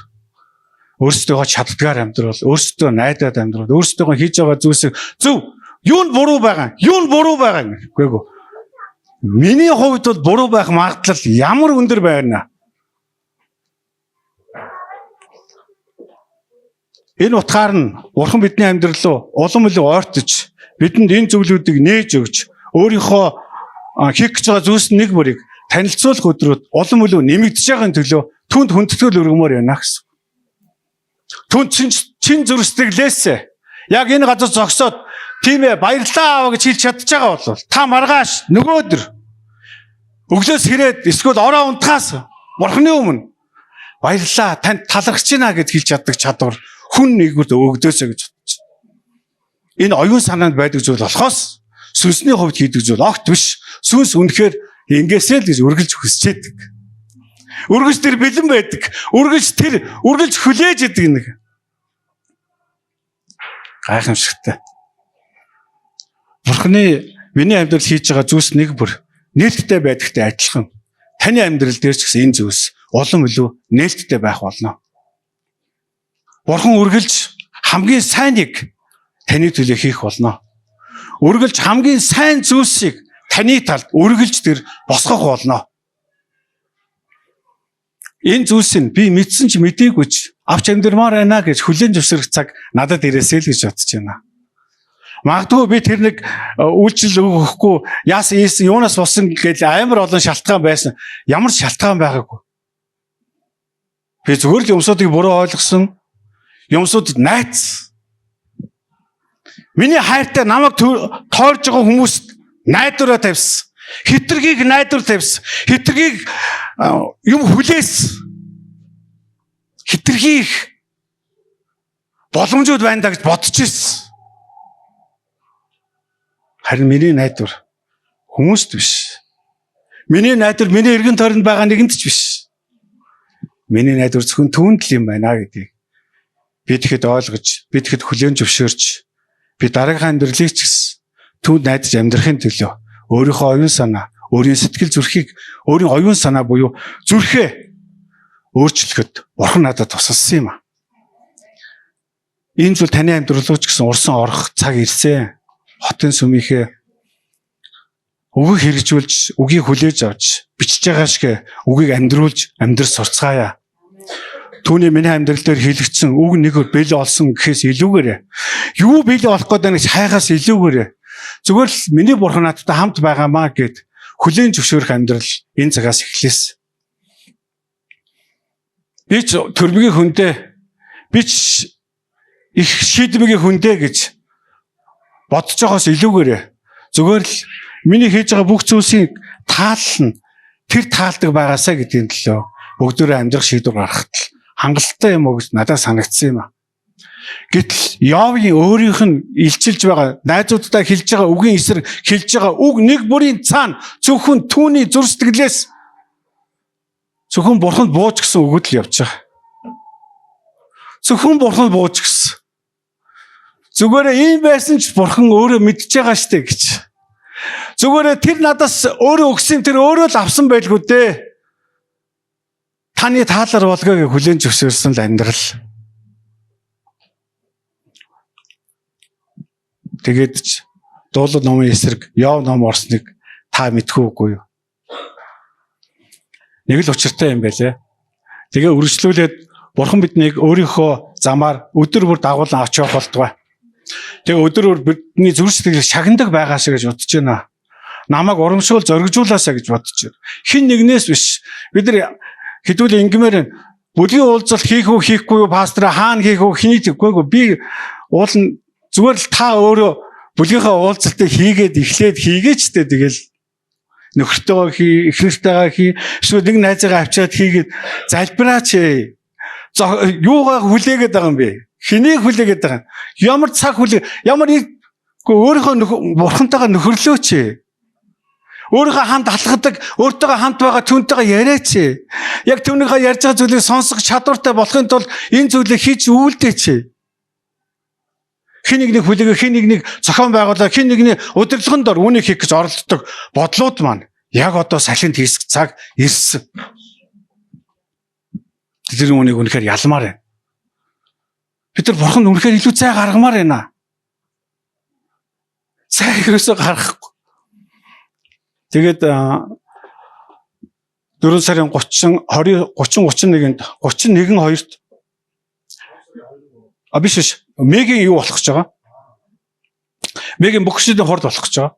өөрсдийнхөө чаддгаар амьдрал, өөрсдөө найдаад амьдрал, өөрсдөө хийж байгаа зүйлсийг зөв юу нь буруу байгаа гэхгүй. Миний хувьд бол буруу байх магадлал ямар өндөр байна. Энэ утгаар нь Бурхан бидний амьдрал руу улам илүү ойртож, бидэнд энэ зүйлүүдийг нээж өгч, өөрийнхөө хийх гэж байгаа зүйлс нэг бүрийг танилцуулах өдрүүд улам илүү нэмэгдэж байгааны төлөө түнд хүндэтгэл өргөмөр байна гэсэн. Түнд чин зүрстгэлээсээ яг энэ газар зогсоод тийм ээ баярлалаа гэж хэлж чадчих байгаа бол та маргааш нөгөөдөр өглөөс хэрээд эсвэл ороо унтахаас Бурханы өмнө баярлалаа танд талархаж байна гэж хэлж чаддаг чадвар хүн нэгүрд өгдөөсэй гэж бодож. Энэ оюун санаанд байдаг зүйл болохоос сүнсний хувьд хийдэг зүйл огт биш. Сүнс үнэхээр ингээсэй л гэж үргэлж хүсчээдэг. Үргэлж тэр бэлэн байдаг. Үргэлж хүлээж идэг нэг. Гайхамшигтай. Бурханы миний амьдрал хийж байгаа зүйлс нэг бүр нээлттэй байдагтай адилхан. Таны амьдрал дээр ч гэсэн энэ зүйлс улам илүү нээлттэй байх болно. Бурхан үргэлж хамгийн сайныг таны төлөө хийх болно. Үргэлж хамгийн сайн зүйлсийг таны талд үргэлж тэр босгох болно. Энэ зүйлсийг би мэдсэн ч мдээгүй ч авч амьдрмаар байна гэж хүлээн зөвшөөрөх цаг надад ирээсэй л гэж бодож байна. Магадгүй би тэр нэг үйлчлэл өгөхгүй яасан юунаас болсон гэж амар олон шалтгаан байсан. Ямар шалтгаан байгаагүй. Би зүгээр л юмсуудыг буруу ойлгосон. Юмсуудад найц. Миний хайртай намайг тойрж байгаа хүмүүст найдвараа тавьсан. Хитргийг найдвар тавьсан. Хитргийг юм хүлээс. Хитргийг боломжууд байна да гэж бодож ирсэн. Харин миний найдвар хүмүүст биш. Миний найдвар миний эргэн тойронд байгаа нэгэнд ч биш. Миний найдвар зөвхөн түүнд л юм байна гэдгийг би тэгэхэд ойлгож, би тэгэхэд хүлээн зөвшөөрч, би дараагийн амьдралыг ч гэсэн түүнд найдаж амьдрахын төлөө өөрийнхөө оюун санаа, өөрийн сэтгэл зүрхийг, өөрийн оюун санаа буюу зүрхээ өөрчлөхөд Бурхан надад тусалсан юм а. Энэ зүйл таны амьдрал руу ч гэсэн урсан орох цаг ирсэн. Хотын сүмийнхээ үгийг хэрэгжүүлж, үгийг хүлээж авч, бичиж байгаа шиг үгийг амьдруулж, амьдрал сурцгаая. Түүний миний амьдрал дээр хэлэгдсэн үг нэг бэлээ олсон гэхээс илүүгээрээ юу бэлээ олох гэдэг нэг хайгаас илүүгээрээ зүгээр л миний Бурхан надтай хамт байгаамаа гэд хүлээн зөвшөөрөх амьдрал энэ цагаас эхлэсэн. Би ч төрмгийн хүндээ би ч их шийдмгийн хүндээ гэж бодож байгаас илүүгээрээ зүгээр л миний хийж байгаа бүх зүйлсийг таална. Тэр таалдаг байгаасаа гэдгийн төлөө бүгдөө амьдрах шийдвэр гаргахад хангалттай юм уу гэж надад санагдсан юм а. Гэтэл Йовын өөрийнх нь илчилж байгаа, найзуудтай хэлж байгаа үгийн эсрэг хэлж байгаа үг нэг бүрийн цаана зөвхөн түүний зүр сэтгэлээс зөвхөн Бурханд бууж гисэн үгүүд л явж байгаа. Зөвхөн Бурханд бууж гисэн. Зүгээрээ ийм байсан ч Бурхан өөрөө мэдж байгаа штэ гэж. Зүгээрээ тэр надаас өөрөө өгсөн тэр өөрөө л авсан байлгүй дээ. Таны таалар болгоог хүлээн зөвшөөрсөн л амьдрал. Тэгээд ч дуулал номын эсрэг Йов ном орсныг та мэдэх үгүй юу? Нэг л учиртай юм байлээ. Тэгээ үргэлжлүүлээд Бурхан биднийг өөрийнхөө замаар өдөр бүр дагуулan авч явах болтугай. Тэгээ өдөр бүр бидний зүрх сэтгэлийг шагнадаг байгаасаа гэж бодож байна. Намайг урамшуул зоригжуулаасаа гэж бодож байна. Хин нэгнээс биш. Бид нар хэдүүл ингмээр бүлгийн уулзалт хийх үү хийхгүй юу пастор хаана хийх үү хэний тэггүй би уулна зүгээр л та өөрөө бүлгийнхаа уулзалтыг хийгээд эхлээд хийгээчтэй тэгэл нөхөртөөгөө хий, эхнэртэйгээ хий, эсвэл нэг найзаагаа авчиад хийгээд залбираач ээ. Юугаа хүлээгээд байгаа юм бэ? Хэнийг хүлээгээд байгаа юм? Ямар цаг ямар өөрийнхөө бурхантайгаа нөхөрлөөч ээ. Өөрийнхөө хамт алхадаг, өөртөөгөө хамт байгаа түнтэйгээ яриач ээ. Яг түүнийхээ ярьж байгаа зүйлийг сонсох чадвартай болохын тулд энэ зүйлийг хийж үйлдээч ээ. Хин нэг хүлээгээ, хин нэг зохион байгуулаад, хин нэгний удирдлагын дор үүнийг хийх гэж оролддог бодлууд маань яг одоо салхинд хийх цаг ирсэн. Тэр үүнийг үнэхээр ялмаар байна. Бид нар Бурханд үнэхээр илүү цай гаргамаар байна. Цай ерөөсөө гаргахгүй. Тэгээд 4 сарын 31-нд 31-2-т биш Мегийн юу болох гэж байгаа? Мегийн боксидын хорд болох гэж байгаа.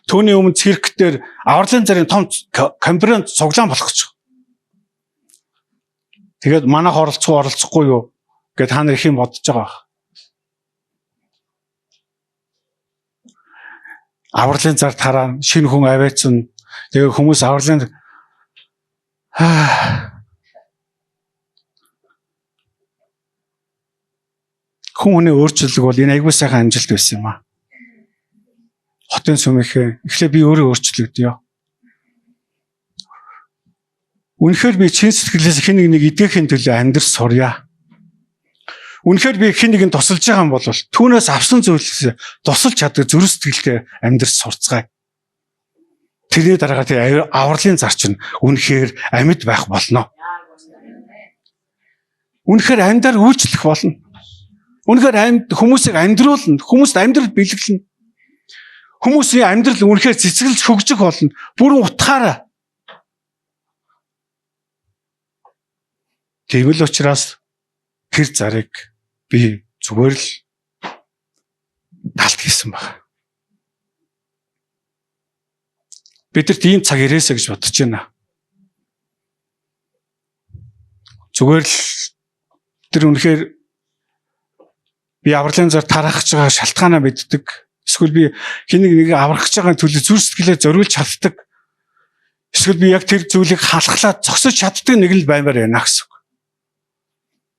Түүний өмнө цирктээр авралын зарын том конференц цуглаан болох гэж байгаа. Тэгээд манайх оролцохгүй юу гэд та нар их юм бодож байгаа. Авралын зар тараа шинэ хүн аваачсан. Тэгээ хүмүүс авралын хүний өөрчлөлт бол энэ айгүй сайхан амжилт байсан юм аа. Хотын сүмийнхээ эхлээ би өөрөө өөрчлөгдөё. Үнэхээр би чин сэтгэлээс хэн нэг идэхийн төлөө амьдрал сурья. Үнэхээр би хэн нэгэн тусалж байгаа юм бол түүнээс авсан зүйлсээ тусалж чаддаг зүрх сэтгэлтэй амьдрал сурцгаая. Тэрний дараа тэр авралын зар чинь үнэхээр амьд байх болно. Үнэхээр амьдаар үйлчлэх болно. Үнэхээр хүмүүсийг амьдруулна, хүмүүст амьдрал бэлгэлнэ. Хүмүүсийн амьдрал үнэхээр цэцгэлж хөгжих болно. Бүрэн утгаараа. Тийм л учраас тэр зарыг би зүгээр л талт хийсэн байна. Бидэрт ийм цаг ирээсэ гэж бодож байна. Зүгээр л тэр үнэхээр би авралын зар тарах гэж байгаа шалтгаанаа мэддэг. Эсвэл би хэнийг нэг аврах гэж байгаа төлөө зүрх сэтгэлээ зориулж чаддаг. Эсвэл би яг тэр зүйлийг халахлаад зогсож чаддаг нэг л баймаар байна гэсэн үг.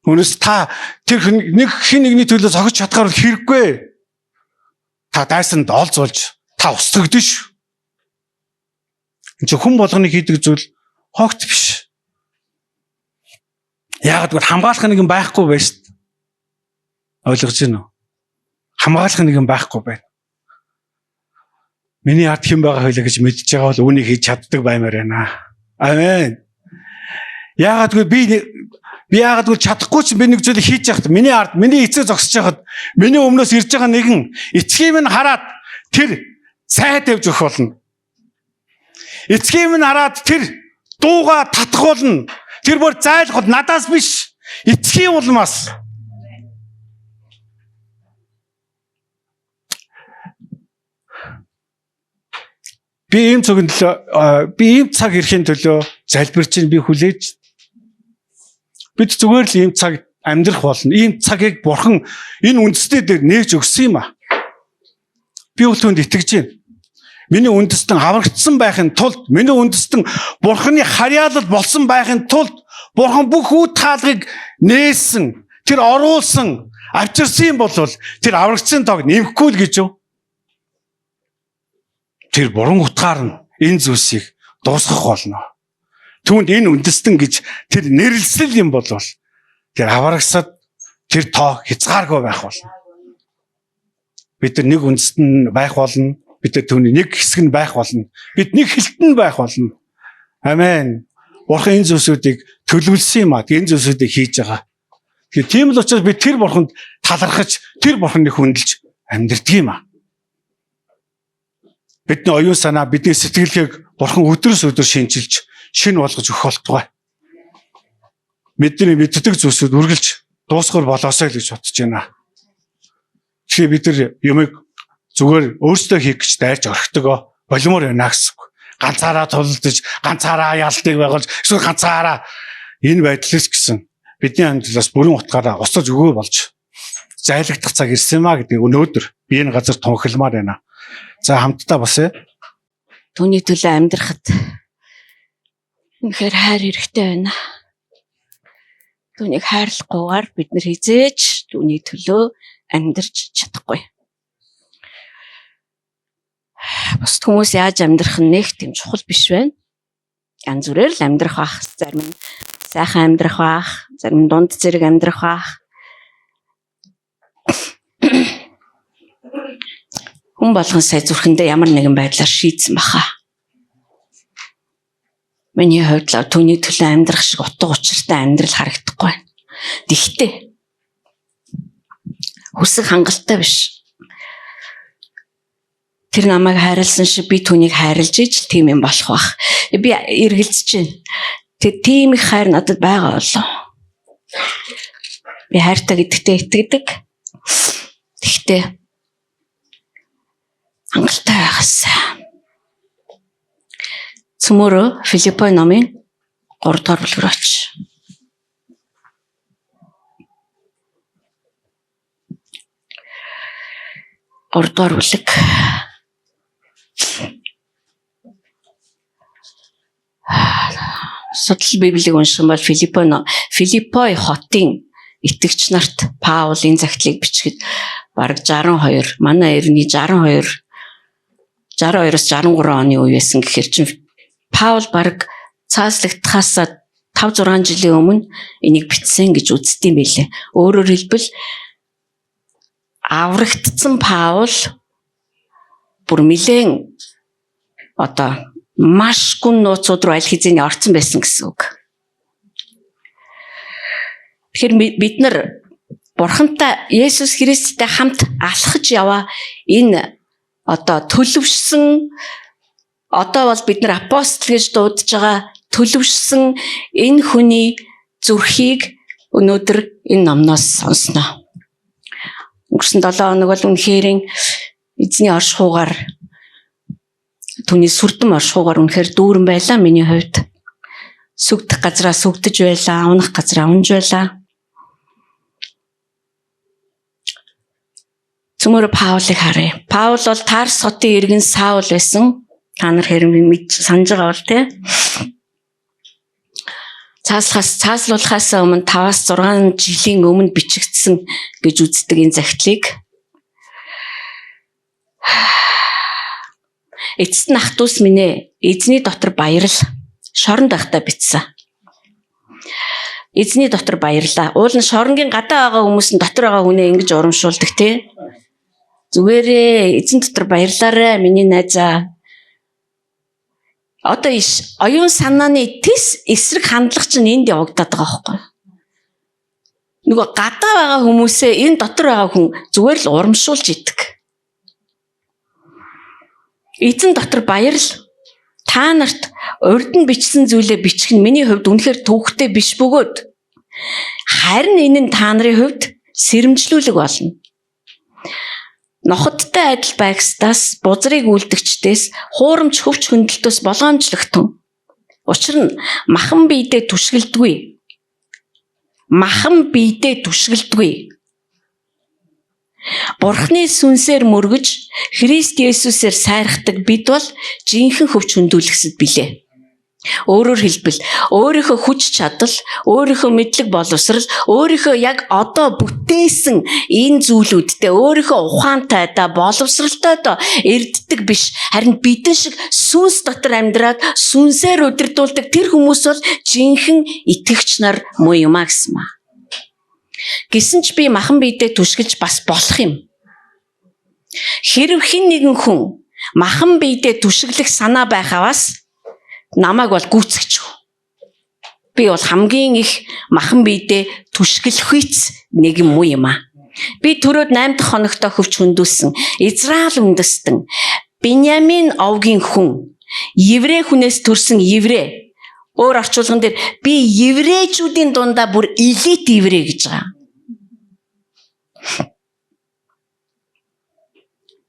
Үүнээс та тэр нэг хин нэгний төлөө зогсож чадгаар хэрэггүй. Та дайсанд олзуулж та устгагдсан шүү. Энд чинь хүн болгоны хийдэг зүйл хогт биш. Яг л хамгаалах нэг юм байхгүй байж. Ойлгож байна уу? Хамгаалах нэг юм байхгүй байна. Миний ард хэн байгаа хэлээ гэж мэдж байгаа бол үүнийг хийж чаддаг баймаар байна. Амен. Яагаад би яагаад чадахгүй ч би нэг зүйлийг хийж яхад миний ард миний эцэг зогсож яхад миний өмнөөс ирж байгаа нэгэн эцгийн минь хараад тэр цай тавьж өгөх болно. Эцгийн минь хараад тэр дууга татгуулна. Тэр бүр зайлах надаас биш. Эцгийн улмаас. Би ийм цаг ирэхин төлөө залбирч чинь би хүлээж. Бид зүгээр л ийм цаг амьдрах болно. Ийм цагийг Бурхан энэ үндэстний дээр нээж өгсөн юм аа. Би өлтөнд итгэж байна. Миний үндэстэн аврагдсан байхын тулд, миний үндэстэн Бурханы харьяалал болсон байхын тулд Бурхан бүх үе таалгыг нээсэн, тэр оруулсан, авчирсан юм бол тэр аврагдсан тоог нэмэхгүй л гэж юу? Тэр буран утгаар нь энэ зүйлсийг дуусгах болно. Түүнд энэ үндэстэн гэж тэр нэрлсэн юм бол тэр аврагсад тэр тоо хязгааргүй байх болно. Бид нар нэг үндэстэн байх болно. Бид нар түүний нэг хэсэг нь байх болно. Бид нэг хэлтэн байх болно. Амен. Бурхан энэ зүйлсүүдийг төлөвлөсөн юм аа. Энэ зүйлсүүдийг хийж байгаа. Тэгэхээр тийм л учраас бид тэр бурханд талархаж, тэр бурханыг хүндэлж амьдрдэг юм аа. бидний оюун санаа, бидний сэтгэлгээг Бурхан өдрөөс өдөр шинжилж, шинэ болгож өгөх болтугай. Бидний мэддэг зүйлсүүд үргэлж дуусгар болоосой л гэж бодож байна. Тэгэхээр бид нар юмыг зүгээр өөрсдөө хийх гэж дайрч орхидог болимоор байна гэсэн. Ганцаараа тулдаж, ганцаараа ялтыг байгуулж, эсвэл ганцаараа энэ байдлаас гэсэн бидний амьдралаас бүрэн утгаараа уцаж өгөө болж зайлагдах цаг ирсэн маа гэдэг өнөөдөр би энэ газар тунхилмаар байна. За хамтдаа басъя. Түүний төлөө амьдрахад үнэхээр хайр хэрэгтэй байна. Түүнийг хайрлахгүйгээр бид нар хизээж түүний төлөө амьдрч чадахгүй. Бус хүмүүс яаж амьдрах нь нэг тийм чухал биш байна. Янз бүрээр л амьдрах бах, зарим нь сайхан амьдрах бах, зарим нь дунд зэрэг амьдрах бах. Хүн болгон сая зүрхэндээ ямар нэгэн байдлаар шийдсэн баха. Миний хувьд л түүний төлөө амьдрах шиг утга учиртай амьдрал харагдахгүй байна. Тэгтээ хүсэх хангалттай биш. Тэр намайг хайрлсан шиг би түүнийг хайрлаж иж тийм юм болох бах. Би эргэлзэж байна. Тийм их хайр надад байгаа болов. Би хайртай гэдэгтээ итгэдэг. Тэгтээ хангалттай байгаас. Цөмөрө Филиппой номын 3 дугаар бүлгээр оч. Ордоор бүлэг. Судал Библийг унших бол Филиппой хотын итгэгч нарт Паул энэ загтлыг бичгээд бараг 62, манай эртний 62-аас 63 оны үе байсан гэхээр чинь Паул бараг цааслагдахаас 5-6 жилийн өмнө энийг бичсэн гэж үздэг юм билээ. Өөрөөр хэлбэл аврагдсан Паул бүр нэлээд маш гүн нууцуд руу аль хэзээний орцсон байсан гэсэн үг. Тэгэхээр бид нар Бурхантай Есүс Христтэй хамт алхаж яваа энэ төлөвшсөн бол бид нар апостол гэж дуудаж байгаа төлөвшсөн энэ хүний зүрхийг өнөөдөр энэ номноос сонсноо. Өнгөрсөн 7 хоног бол үнэхээр эзний оршихуугаар түүний сүрдэм оршихуугаар үнэхээр дүүрэн байлаа миний хувьд. Сүгдэх газраа сүгдэж байлаа, унах газраа унж байлаа. Цөмөр Паулыг харъя. Паул бол Тарс хотын иргэн Саул байсан. Та нар хэрэг санаж байгаа бол тий. Цааслуулахаас өмнө 5-6 жилийн өмнө бичигдсэн гэж үздэг энэ загтлыг. Эцэст нь ах トゥ ус минь ээ, эзний дотор баярл. Шоронд байхдаа бичсэн. Эзний дотор баярлаа. Уул нь шоронгийн гадаа байгаа хүмүүс нь дотор байгаа хүнээ ингэж урамшуулдаг тий. Зүгээрээ эзэн дотор баярлаарай миний найзаа. Оюун санааны тис эсрэг хандлага чинь энд явагдаад байгаа байхгүй. Нөгөө гадаа байгаа хүмүүсээ энэ дотор байгаа хүн зүгээр л урамшуулж идэг. Эзэн дотор баярл. Та нарт урд нь бичсэн зүйлээ бичих нь миний хувьд үнэхээр төвхтэй биш бөгөөд харин энэ нь та нарын хувьд сэрэмжлүүлэг болно. Нохоттой адил байгстаас бузрыг үлдэгчдээс хуурамч хөвч хөндлөлтөөс болгоомжлогтон. Учир нь махан биедээ түшгэлдэггүй. Бурхны сүнсээр мөргөж Христ Есүсээр сайрахдаг бид бол жинхэнэ хөвч хөндүүлэгсэд билээ. Өөрөөр хэлбэл өөрийнхөө хүч чадал, өөрийнхөө мэдлэг боловсрал, өөрийнхөө яг одоо бүтээсэн энэ зүйлүүдтэй өөрийнхөө ухаантайдаа, боловсралтайдаа эрддэг биш. Харин бидэн шиг сүнс дотор амьдраад сүнсээр удирдуулдаг тэр хүмүүс бол жинхэнэ итгэгч нар муу юм а гэсэн маа. Гэсэн ч би махан биедээ түшгэлж бас болох юм. Хэрв хэн нэгэн хүн махан биедээ түшиглэх санаа байхаваас намайг бол гүйцэгч. Би бол хамгийн их махан биедээ түшгэлэх үйц нэг юм уу юм а. Би түрүүд 8 дахь хоногтой хөвч хөндүүлсэн Израиль үндэстэн Биньямин овгийн хүн, еврей хүнээс төрсэн еврей. Өөр орчуулган дээр би еврейчүүдийн дундаа бүр элит еврей гэж байгаа.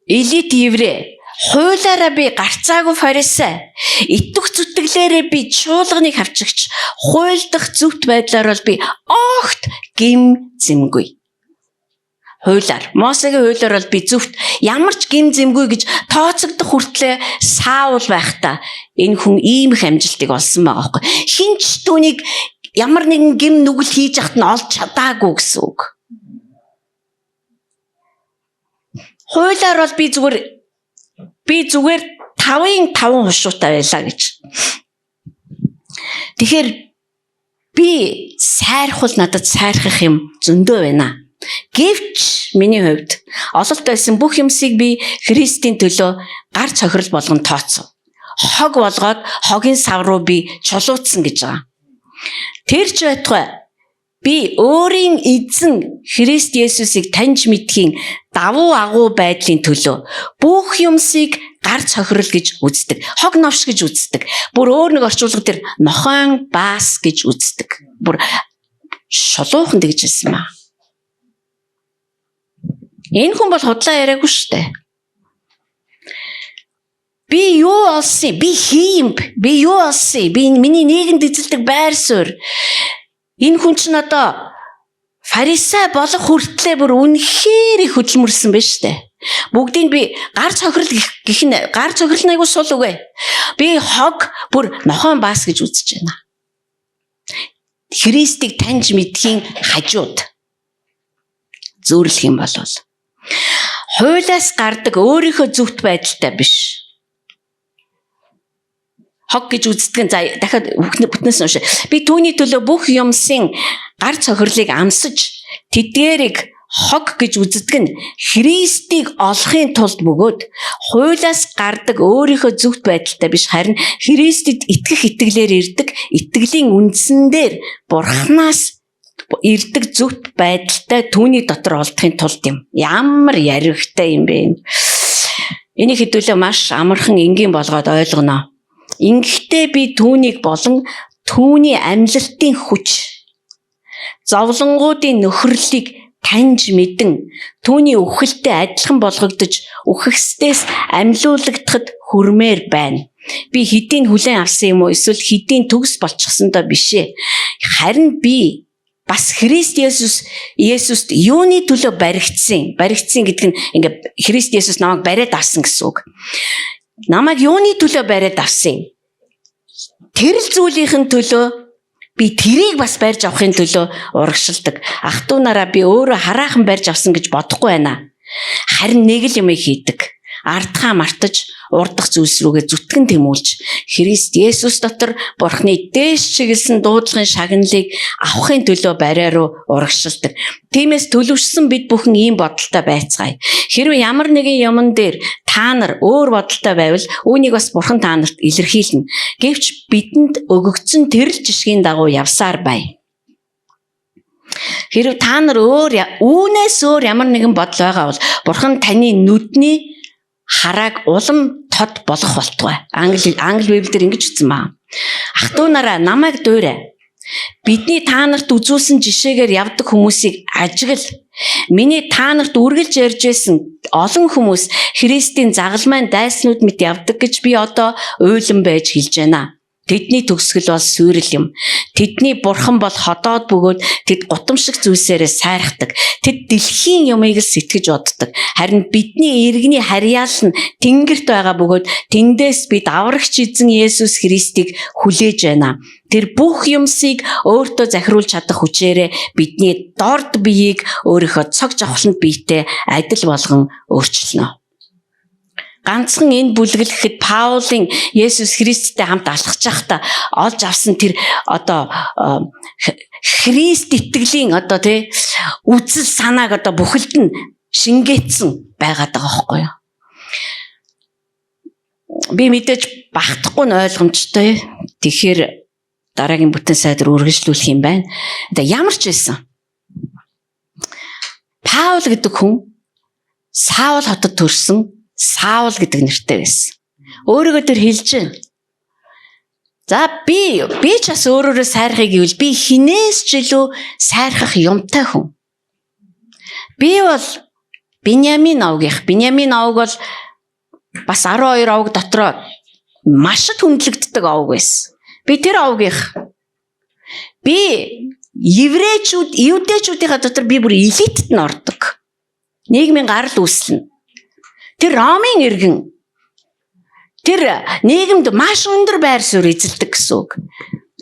Элит еврей. Хуулаараа би гарцаагүй фарисей. Итвэх зүтгэлээрээ би чуулганыг хавчигч. Хууль дах зөвхт байдлаар бол би огт гим зэмгүй. Хуулаар, Мосегийн хуулаар бол би зөвхт ямар ч гим зэмгүй гэж тооцогдох хүртлээр Саул байхдаа энэ хүн ийм их амжилтыг олсон байгаа байхгүй. Хинч түүнийг ямар нэгэн гим нүгэл хийж яхад нь олж чадаагүй гэсэн үг. Хуулаар бол би зүгээр 5-5 хушуутай байлаа гэж. Тэгэхээр би сайрхвал надад сайрхах юм зөндөө байна. Гэвч миний хувьд ололт байсан бүх юмсыг би Христийн төлөө гар цохирол болгон тооцов. Хог болгоод хогийн сав руу би чулуутсан гэж байгаа. Тэр ч байтугай би өөрийн эзэн Христ Есүсийг таньж мэдхийн давуу агуу байдлын төлөө бүх юмсыг гар цохирол гэж үздэг. Хог новш гэж үздэг. Бүр өөр нэг орчуулга дээр нохойн баас гэж үздэг. Бүр шулуухан гэж хэлсэн маа. Энэ хүн бол худлаа яриаггүй шүү дээ. Би юу олсон? Би хийм. Би юу олсон? Би миний нийгэмд эзэлдэг байр суурь. Энэ хүн ч надаа фарисей болох хүртлээр бүр үнэхээр их хөдөлмөрсөн байна шүү дээ. Бүгдийг би гар цохирол гэх нь гар цохирол нь айгуу сул үгүй. Би хог бүр нохойн баас гэж үзэж байна. Христийг таньж мэдхийн хажууд зөөрлөх юм бол хуулиас гардаг өөрийнхөө зөвхт байдалтай биш. Хог гэж үздэг нь за дахиад бүтнээс нь би түүний төлөө бүх юмсын гар цохирлыг амсаж тэдгээрийг хог гэж үздэг нь Христийг олохын тулд бөгөөд хуулиас гардаг өөрийнхөө зөвхт байдалтай биш харин Христэд итгэх итгэлээр ирдэг итгэлийн үндсэн дээр Бурханаас ирдэг зөвхт байдалтай түүний дотор олдохын тулд юм. Ямар яригтай юм бэ? Энийг хэдүүлээ маш амархан энгийн болгоод ойлгоно. Ингэхдээ би түүнийг болон түүний амьлалтын хүч зовлонгуудын нөхөрлөлийг таньж мэдэн түүний үхэлтэй адилхан болгогдож үхэхстээс амьлуулагдахад хүрмээр байна. Би хэдийн хүлээн авсан юм уу эсвэл хэдийн төгс болчихсондоо бишээ. Харин би бас Христ Есүст юуны төлөө баригдсан гэдэг нь ингээ Христ Есүс намайг бариад авсан гэсэн үг. Намайг юуны төлөө бариад авсан? Тэрл зүйлийн төлөө би тэрийг бас барьж авахын төлөө урагшилдаг. Ах トゥ нараа би өөрөө хараахан барьж авсан гэж бодохгүй байна. Харин нэг л юм хийдэг. Ардхаа мартаж урдах зүйлс рүүгээ зүтгэн тэмүүлж Христ Есүс дотор Бурхны дээш чиглэсэн дуудлагын шагналыг авахын төлөө бариа руу урагшилдаг. Тиймээс төлөвшсөн бид бүхэн ийм бодолтой байцгаая. Хэрвээ ямар нэгэн юмн дээр та нар өөр бодолтой байвал үүнийг бас Бурхан та нарт илэрхийлнэ. Гэвч бидэнд өгөгдсөн тэрл жишгийн дагуу явсаар бай. Хэрвээ та нар үүнээс өөр ямар нэгэн бодол байгаа бол Бурхан таны нүдний харааг улам тод болгох болтугай. Англи библиэр ингэж хэлсэн баа. Ах トゥ нараа намайг дуурай. Бидний та нарт үзүүлсэн жишээгээр явдаг хүмүүсийг ажиглал. Миний та нарт үргэлж ярьж байсан олон хүмүүс Христийн загалмайн дайснууд мэт явдаг гэж би одоо уйлан байж хэлж байна. Тэдний төгсгөл бол сүйрэл юм. Тэдний бурхан бол ходоод бөгөөд тэд гутамшиг зүйлсээрээ сайрхдаг. Тэд дэлхийн юмыг л сэтгэж боддог. Харин бидний иргэний харьяал нь тэнгэрт байгаа бөгөөд тэндээс бид аврагч эзэн Есүс Христийг хүлээж байна. Тэр бүх юмсыг өөртөө захируулж чадах хүчээрээ бидний дорд биеийг өөрийнхөө цог жавхланд биетэй адил болгон өөрчилнө. Ганцхан энэ бүлэглэхэд Паулын Есүс Христтэй хамт алхаж байхдаа олж авсан тэр одоо Христ итгэлийн одоо тий үзэл санааг одоо бүхэлд нь шингээсэн байгаад байгаа байхгүй юу? Би мэдээж багтахгүй нь ойлгомжтой. Тэгэхээр дараагийн бүтэн сайдар үргэлжлүүлэх юм байна. Ямар ч байсан Паул гэдэг хүн Саул хотод төрсэн Саул гэдэг нэртэй байсан. Өөрийгөө тэр хэлж байна. За би ч бас өөрөөрөө сайрахыг гэвэл би хинээс ч илүү сайрах юмтай хүн. Би бол Биньямин овг бол бас 12 овг дотроо маш их хүндлэгддэг овг байсан. Би тэр овгийнх. Би евдээчүүдийнхаа дотор би бүр элитэд нь ордог. Нийгмийн гарал үүслэн. Тэр Ромын иргэн. Тэр нийгэмд маш өндөр байр суурь эзэлдэг гэсэн үг.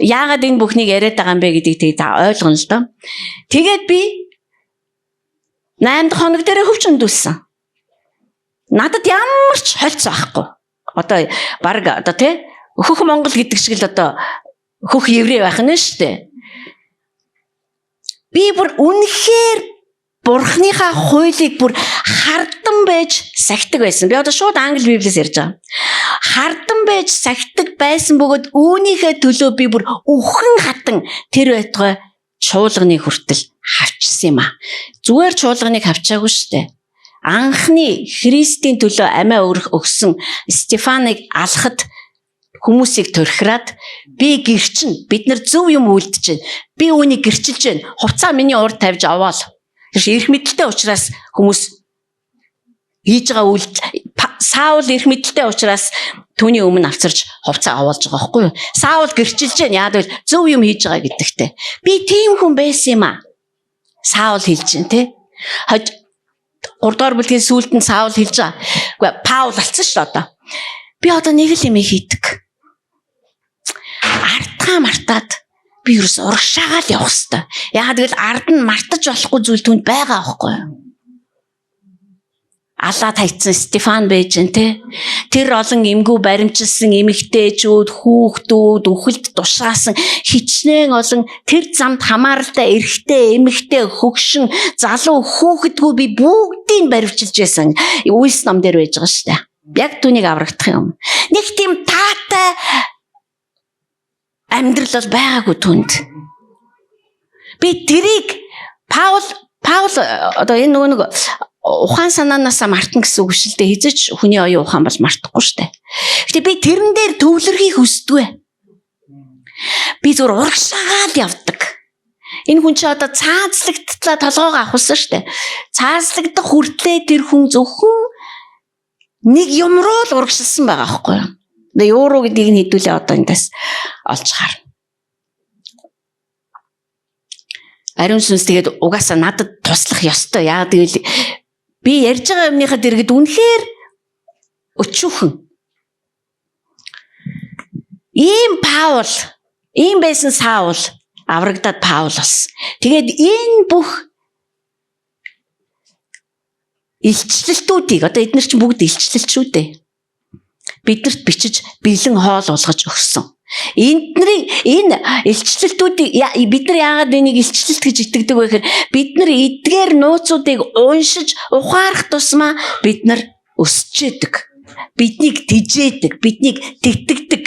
Яагаад энэ бүхнийг яриад байгаа юм бэ гэдгийг та ойлгоно л доо. Тэгээд би 8 дахь хоног дээр хөвч өндүүлсэн. Надад ямар ч холц байхгүй. Одоо баг одоо тий хөх Монгол гэдэг шиг л одоо хөх еврей байх нь шүү дээ. Би бүр үнэхээр Бурхныхаа хуулийг бүр хардан байж сахидаг байсан. Би одоо шууд англи библиэс ярьж байгаа. Хардан байж сахидаг байсан бөгөөд үүнийхээ төлөө би бүр үхэн хатан тэр байтугай чуулганыг хүртэл хавчсан юм а. Зүгээр чуулганыг хавчаагүй шүү дээ. Анхны Христийн төлөө амиа өгсөн Стефаныг алхад хүмүүсийг төрхраад би гэрчин бид нар зөв юм үлдэж байна. Би үүнийг гэрчилж байна. Хувцаа миний урд тавьж аваал. Эрх мэдэлтэй учраас хүмүүс хийж байгаа үйл Саул эрх мэдэлтэй учраас түүний өмнө авцарч хувцас аваалж байгаа байхгүй юу? Саул гэрчилж байна. Яагаад гэвэл зөв юм хийж байгаа гэдэгтэй. Би тийм хүн байсан юм а. Саул хэлж байна те. 3 дугаар бүлгийн сүүлд нь Саул хэлж байгаа. Үгүй Паул алцсан шүү дээ одоо. Би одоо нэг л юм хийдэг. Артгаа мартаад би юус урагшаагаал явах хэвээр. Яагаад гэвэл ард нь мартаж болохгүй зүйл түнд байгаа аахгүй юу? Алла тайцсан Стефан байж гэн те. Тэр олон эмгүү баримжилсан эмэгтэйчүүд, хүүхдүүд, үхэлд тушаасан хичнээн олон тэр замд хамааралтай эрэгтэй, эмэгтэй, хөгшин, залуу, хүүхэдгүй би бүгдийг баримжилж байсан. Үйлс ном дээр байж байгаа шүү дээ. Яг түүнийг аврагдах юм. Нэг тийм таатай амьдрал бол байгаагүй түнд. Би тэрийг Паул одоо энэ нөгөө нэг ухаан санаанаас мартна гэсэн үг шүү дээ. Хизэж хүний оюун ухаан бол мартахгүй шүү дээ. Гэтэ би тэрэн дээр төвлөрхийг хүсдэггүй. Би зур урагшаагаал явдаг. Энэ хүн чи одоо цаазлагдтлаа толгоогоо авахсан шүү дээ. Цаазлагдах хүртлээр тэр хүн зөвхөн нэг юм руу л урагшилсан байгаа байхгүй юу? Тэгээ юуруу гэдгийг нь хэдүүлээ одоо эндээс олж харна. Ариун сүнс тэгээд угаасаа надад туслах ёстой. Яагаад гэвэл би ярьж байгаа юмныхаа дэргэд үнэхээр өчүүхэн. Ийм байсан Саул аврагдаад Паул болсон. Тэгээд энэ бүх илчлэлтүүдийг одоо эдгээр чинь бүгд илчлэлт шүү дээ. Биднэрт бичиж бэлэн хоол болгож өгсөн. Энэ илчлэлтүүдийг бид нар яагаад энийг илчлэлт гэж итгэдэг вэ гэхээр бид нар эдгээр нууцуудыг уншиж ухаарах тусмаа бид нар өсчээдэг. Биднийг тижээдэг, биднийг тэгтгдэг.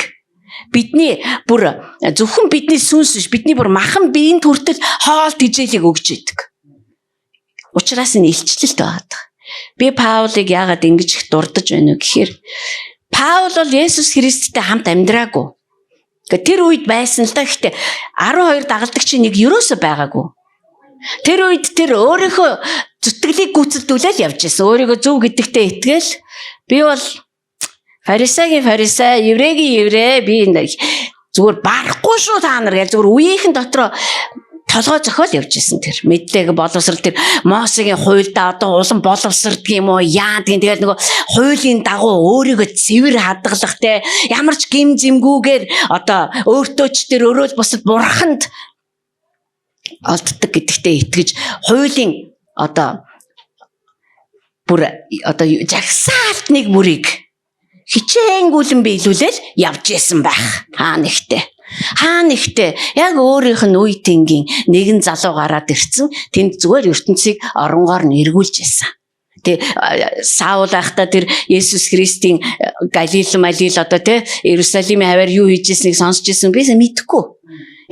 Бидний бүр зөвхөн бидний сүнс биш, бидний бүр махан биеийн хүртэл хоол тижээлийг өгж идэг. Учираас энэ илчлэлт байдаг. Би Паулыг яагаад ингэж их дурдж байна вэ гэхээр Паул бол Есүс Христтэй хамт амьдраагүй. Тэр үед байсан л да. Гэхдээ 12 дагалдагчийн нэг юусоо байгаагүй. Тэр үед тэр өөрийнхөө зүтгэлийг гүйцэлдүүлэл явж байсан. Өөрийгөө зөв гэдэгтээ итгээл би бол фарисегийн фарисей, еврейгийн еврей би зүгээр барахгүй шүү та нар гэж зүгээр үеийнхэн дотроо толгой зохиол явж исэн тэр мэдлэг боловсрал тэр Мосегийн хуйлда одоо улам боловсрдаг юм уу яа тэгээд нөгөө хуулийн дагуу өөрийгөө цэвэр хадгалах те ямар ч гим зэмгүүгээр одоо өөртөө ч тэр өрөөл бусад бурханд олддог гэдэгтээ итгэж хуулийн одоо бүр одоо жагсаалтныг бүрийг хичээнгүүлэн биелүүлэл явж исэн байх хаа нэгтээ яг өөрийнх нь үе тэнгийн нэгэн залуу гараад ирсэн тэнд зүгээр ертөнцийг оронгоор нь эргүүлж ирсэн. Тэ Саул ахта тэр Есүс Христийн Галил одоо тэ Иерусалимын хавар юу хийж ирснийг сонсч ирсэн би мэдэхгүй.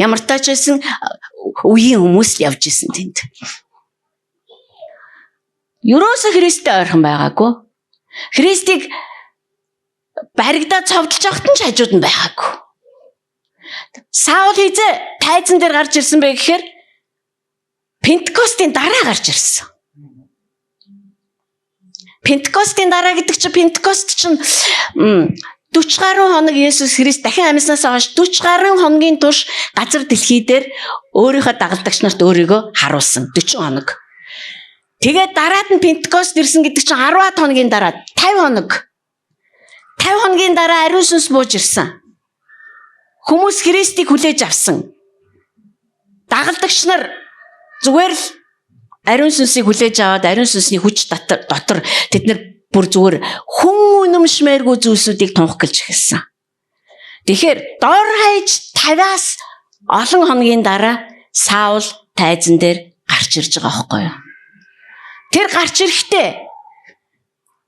Ямар тач байсан үеийн хүмүүс явж ирсэн тэнд. Ерөөсө Христтэй ойрхон байгаагүй. Христийг баригдаад цовдлж явахт нь ч хажууд нь байгаагүй. Саул хизээ тайзан дээр гарч ирсэн бэ гэхээр Пентекостын дараа гарч ирсэн. Пентекостын дараа гэдэг чинь Пентекост чинь 40 гаруй хоног Есүс Христ дахин амьснаас хойш 40 гаруй хоногийн турш газар дэлхий дээр өөрийнхөө дагалдагч нарт өөрийгөө харуулсан 40 хоног. Тэгээд дараад нь Пентекост ирсэн гэдэг чинь 10 хоногийн дараа 50 хоног. 50 хоногийн дараа ариун сүнс бууж ирсэн. Хүмүүс Христийг хүлээж авсан. Дагалдагч нар зүгээр л ариун сүнсийг хүлээж аваад ариун сүнсний хүч дотор тэд нар бүр зүгээр хүн үнэмшмээргүй зүйлсүүдийг тунх гэлж эхэлсэн. Тэгэхээр дор хаяж 50-аас олон хоногийн дараа Саул тайзан дээр гарч ирж байгаа байхгүй юу? Тэр гарч ирэхдээ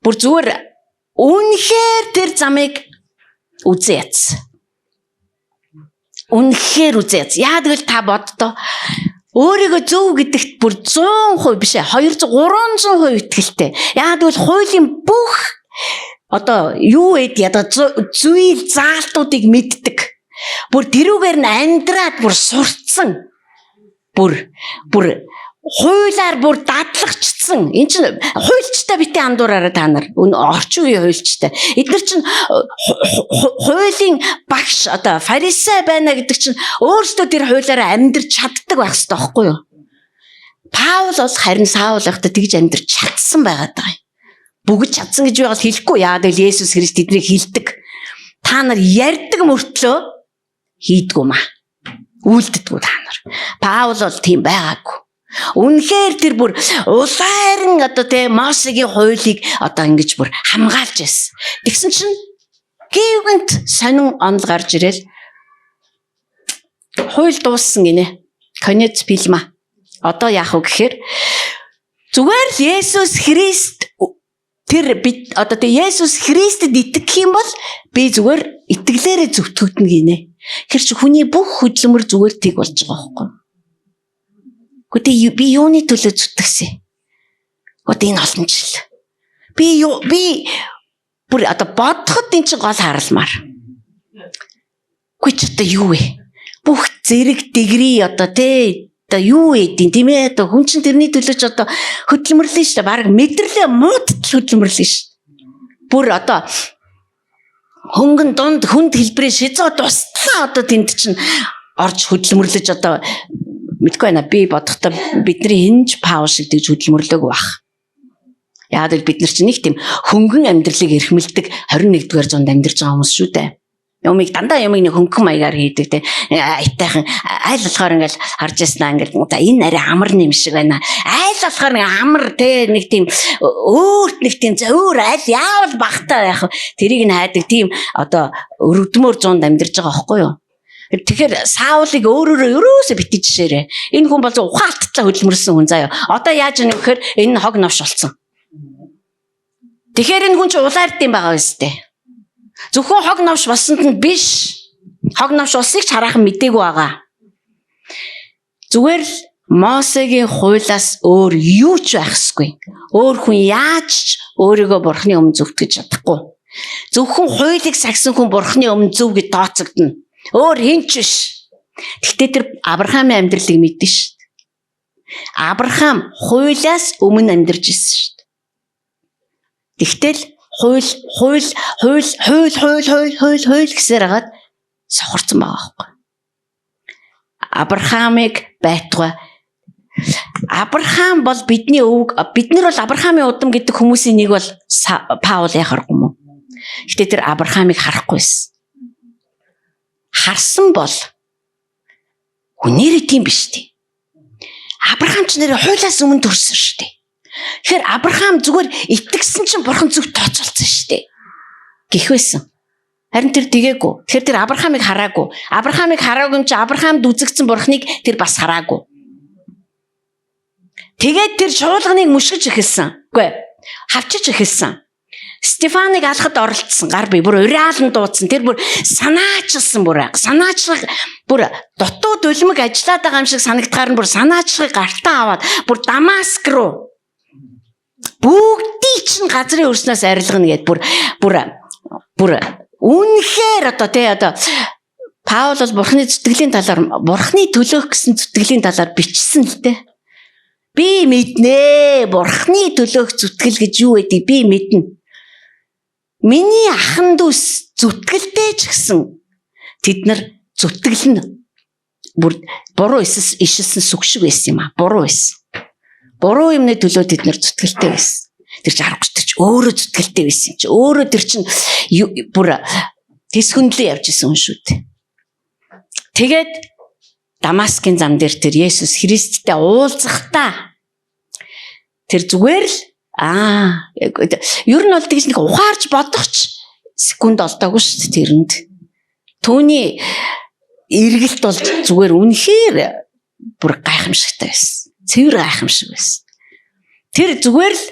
бүр зүгээр үнэхээр тэр замыг үзээ яц. Үнэхээр үзээ яц. Яа тэгвэл та боддоо өөрийгөө зөв гэдэгт бүр 100% биш ээ 200-300% итгэлтэй. Яагаад гэвэл хуулийн бүх юу ядаа зүйл заалтуудыг мэддэг. Бүр тэрүүгээр нь амьдраад бүр сурцсан. Бүр хуулиар бүр дадлагчсан. Энд чинь хуульчтай битээ андуураараа та нар. Орчин үеийн хуульчтай. Эдгээр чинь хуулийн багш фарисей байна гэдэг чинь өөрсдөө тэр хуулиараа амьдрч чаддаг байх хэрэгтэй байхгүй юу? Паул бол харин Саул байхдаа тэгж амьдрч чадсан байгаад байгаа юм. Бүгд чадсан гэж байгаад хэлэхгүй. Яагаад гэвэл Есүс Христ тэднийг хэлдэг. Та нар ярьдаг мөртлөө хийдгүү маа. Үйлддэггүй та нар. Паул бол тийм байгаагүй. Үнэхээр тэр бүр улаан Мосегийн хуулийг ингэж бүр хамгаалж байсан. Тэгсэн чинь гівгэнт сонин онол гарч ирэл хууль дууссан гинэ. Конец пилма. Одоо яах вэ гэхээр зүгээр л Есүс Христ Есүс Христэд итгэх юм бол би зүгээр итгэлээрээ зөвтгөгдөн гинэ. Тэр чи хүний бүх хөдөлмөр зүгээр тийг болж байгаа байхгүй юу? Гэхдээ би юуны төлөө зүтгэсэн? Одоо энэ олон жил. Би бүр бодоход энэ чинь гол харалмаар. Үгүй ч юу вэ? Бүх зэрэг дэгри юу эдийн тийм ээ хүн чинь тэрний төлөө ч хөдөлмөрлөн шүү дээ. Бараг мэдрэлээ муудад хөдөлмөрлөн шүү. Бүр хөнгөн дунд хүнд хэлбэрээ шизоо тустлаа тэнд чинь орж хөдөлмөрлөж мэдгүй байна. Би бодохдоо бидний хинж Паул шиг тэгж хөдөлмөрлөөгүй байх. Яагаад гэвэл бид нар чинь нэг тийм хөнгөн амьдралыг эрхмэлдэг 21-р зуунд амьдарч байгаа хүмүүс шүү дээ. Юмыг дандаа нэг хөнгөн маягаар хийдэг те. Айтайхан айл болохоор ингээл харж яснаа ингээл энэ арай амар юм шиг байна. Айл болохоор нэг амар те нэг тийм өөрт нэг тийм зөөр айл яавал багтаа яах. Тэрийг нь хайдаг тийм өрөвдмөр зуунд амьдарч байгаа байхгүй юу? Тэгэхээр Саулыг өөрөөрөө ерөөсө битгий жишээрээ. Энэ хүн бол ухаалттай хөдөлмөрсөн хүн заяа. Одоо яаж ийм гэхээр энэ нь хог новш болсон. Тэгэхээр энэ хүн чи улаард юм байгаа үстэй. Зөвхөн хог новш болсонд нь биш. Хог новш болсыг ч хараахан мдээгүй байгаа. Зүгээр л Мосегийн хуулиас өөр юу ч байхсгүй. Өөр хүн яаж ч өөрийгөө бурхны өмнө зөвтгөж чадахгүй. Зөвхөн хуулийг сагсан хүн бурхны өмнө зөв гэж тооцогдно. Өөр хинч биш. Гэхдээ тэр Авраамийн амьдралыг мэднэ шүү дээ. Авраам хуулиас өмнө амьдарч ирсэн шүү дээ. Тэгтэл хууль гэсээр хагаад сохорцсон байгаа байхгүй. Авраамыг байтугай. Авраам бол бидний өвөг. Бид нар бол Авраамийн удам гэдэг хүмүүсийн нэг бол Паул яхахгүй юм уу? Гэтэ тэр Авраамыг харахгүйсэн. Харсан бол үнээрээ тийм биш тий. Авраам ч нэрээ хуулиас өмнө төрсөн шүү дээ. Тэгэхээр Авраам зүгээр итгэсэн чинь бурхан зөв тооцоолсон шүү дээ. Гэх байсан. Харин тэр дэгээгүй. Тэгэхээр тэр Авраамыг хараагүй. Авраамыг хараагүй юм чи Авраамд үзэгдсэн бурханыг тэр бас хараагүй. Тэгээд тэр чуулганыг мушгиж эхэлсэн. Үгүй хавчиж эхэлсэн. Стефаныг алхад оролцсон. Гар бие бүр уриалан дуудсан. Тэр бүр санаачилсан бүр. Санаачлаг бүр дутуу дулмиг ажиллаад байгаа юм шиг санагдахаар нь бүр санаачлагыг гартаа аваад бүр Дамаск руу Бүгдийг чинь газрын өрснөөс арилгана гэд бүр үнэхээр одоо Паул бол бурхны зүтгэлийн талаар бурхны төлөөх гэсэн зүтгэлийн талаар бичсэн л дээ. Би мэднэ бурхны төлөөх зүтгэл гэж юу гэдэг би мэднэ. Миний ахын дүүс зүтгэлтэй ч гэсэн тэд нар зүтгэлнэ. Бүр буруу ишсэн сүг шиг байсан юм аа. Буруу байсан. Буруу юмны төлөө тэд нар зүтгэлтэй байсан. Тэр чинь аргач тэр чинь өөрөө зүтгэлтэй байсан юм чи. Өөрөө тэр чинь бүр тэсхүндлээ явж исэн хүн шүү дээ. Тэгээд Дамаскын зам дээр тэр Есүс Христтэй уулзахдаа тэр зүгээр л ер нь бол тэгж нэг ухаарч бодохч секунд олдоогүй шүү дээ тэрэнд. Түүний эргэлт бол зүгээр үнэхээр бүр гайхамшигтай байсан. Цэвэр гайхамшиг байсан. Тэр зүгээр л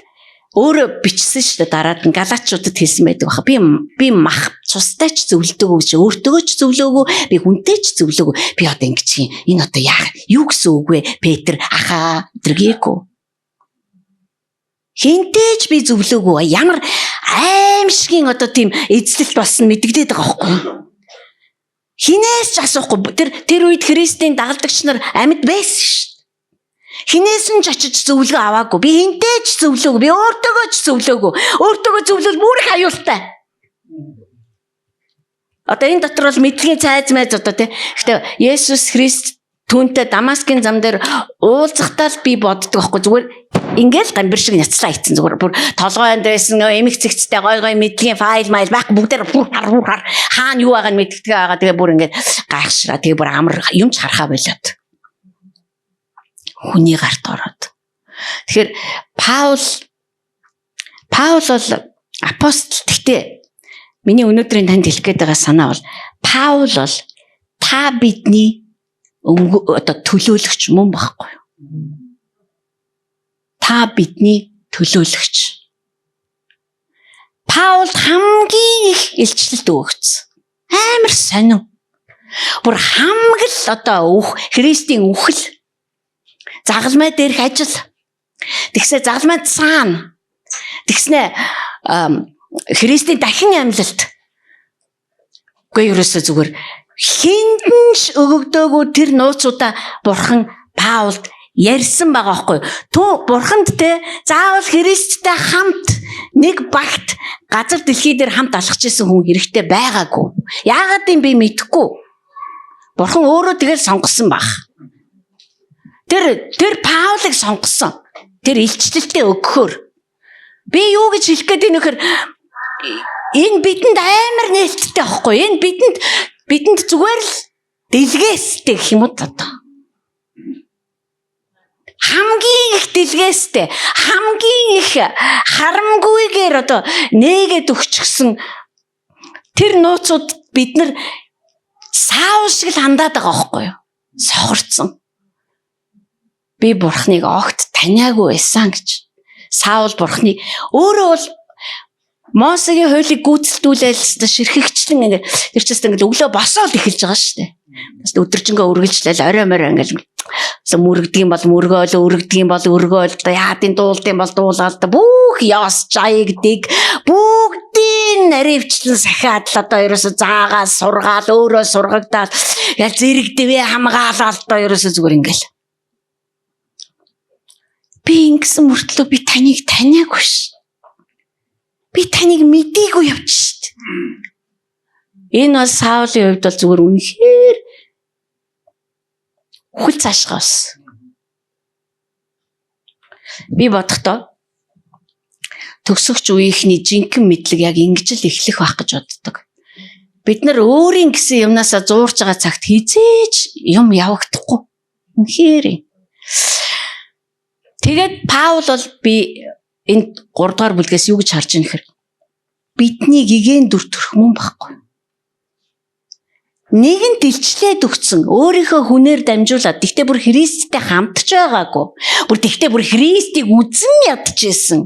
өөрөө бичсэн шүү дээ. Дараад нь галаачуудад хэлсэн байдаг баха. Би мах цустай ч зөвлөдөггүй гэж өөртөө ч зөвлөөгүй, би хүнтэй ч зөвлөөгүй. Би одоо ингэж юм. Энэ одоо юу гэсэн үг вэ? Петр ахаа тэргээгүй. Хинтэй ч би зөвлөөгүй. Ямар аимшигын одоо тийм эзлэлт болсон мэдэгдээд байгаа байхгүй. Хинээс ч асуухгүй. Тэр үед Христийн дагалдагч нар амьд байсан шүү. Хинээс нь ч очиж зөвлөгөө аваагүй. Би хинтэй ч зөвлөөгүй. Би өөртөөгөө ч зөвлөөгүй. Өөртөөгөө зөвлөл бүр их аюултай. Одоо энэ дотор бол мэдлэгийн цайз майз одоо тий. Гэхдээ Есүс Христ түүнтэй Дамаскын зам дээр уулзахтаа л би боддог байхгүй. Зүгээр ингээл гамбир шиг няцлаа ийцэн зүгээр бүр толгойнд байсан эмх цэгцтэй гой мэдлэгийн файл майл байх бүгдээр хаана юу байгааг нь мэддэг байгаа. Тэгээ бүр ингээд гайхшраа. Тэгээ бүр амар юм ч харахаа болоод. Хүний гарт ороод. Тэгэхээр Паул бол апостол. Гэхдээ миний өнөөдрийн танд хэлэх гээд байгаа санаа бол Паул бол та бидний одоо төлөөлөгч мөн байхгүй юу? Та бидний төлөөлөгч. Паул хамгийн их илчлэлт өгсөн. Амар сонин. Бүр хамгал одоо Христийн үхэл загалмай дээрх ажил. Тэгсээ загалмай цаана. Тэгснэ Христийн дахин амьлалт. Үгүй ерөөсөө зүгээр хиндэнч өгөгдөөгүй тэр нууцудаа бурхан Паулд ярьсан байгаа байхгүй. Бурханд те заавал Христтэй хамт нэг багт газар дэлхий дээр хамт алхаж исэн хүн хэрэгтэй байгаагүй. Яагаад юм би мэдэхгүй. Бурхан өөрөө тэгэл сонгосон баг. Тэр Паулыг сонгосон. Тэр илчлэлтээ өгөхөөр. Би юу гэж хэлэх гээд энэ нөхөр энэ бидэнд амар нээлттэй байхгүй. Энэ бидэнд зүгээр л дэлгээстэй гэх юм уу одоо. Хамгийн их дэлгээстэй, хамгийн их харамгүйгээр одоо нээгээд өгчихсөн тэр нууцуд бид нар Саул шиг л хандаад байгаа байхгүй юу? Сохорцсон. Би бурхныг огт таниагүй байсан гэж. Саул бурхны өөрөө бол Мосегийн хуулийг гүйцэлдүүлээл ширхэгчлэн ингээд тэр ч гэсэн ингээд өглөө босоод эхэлж байгаа шүү дээ. Бас өдөржингөө үргэлжлээл орой морой ингээд мөрөгдөг юм бол мөргөөл, өргөдөг юм бол өргөөл, яадын дуулд юм бол дуулаад бүх яс чаягдаг бүгдийн наривчлан сахиад л одоо ерөөсө заагаал сургаал өөрөө сургагдаад яа зэрэгдэвээ хамгаалал одоо ерөөсө зүгээр ингээл. Би ингэсэн мөртлөө би таныг таниагүй ш. Би таныг мэдээгүй явж шít. Энэ бол Саулын хувьд бол зүгээр үнэхээр хүл цаашгаас. Би бодохдоо төгсөгч үеийнхний жинхэнэ мэдлэг яг ингэж л эхлэх байх гэж боддог. Бид нар өөрийн гэсэн юмнасаа зуурж байгаа цагт хизээч юм явагдахгүй. Үнэхээр. Тэгээд Паул бол би энэ 3 дугаар бүлгээс юу гэж харж байна гэхээр бидний гигэн дүр төрх мөн байхгүй. Нэгэн дэлчлээд өгсөн өөрийнхөө хүнээр дамжуулаад тэгтээ бүр Христтэй хамтж байгаагүй. Бүр тэгтээ бүр Христийг үзэн ядчихсэн.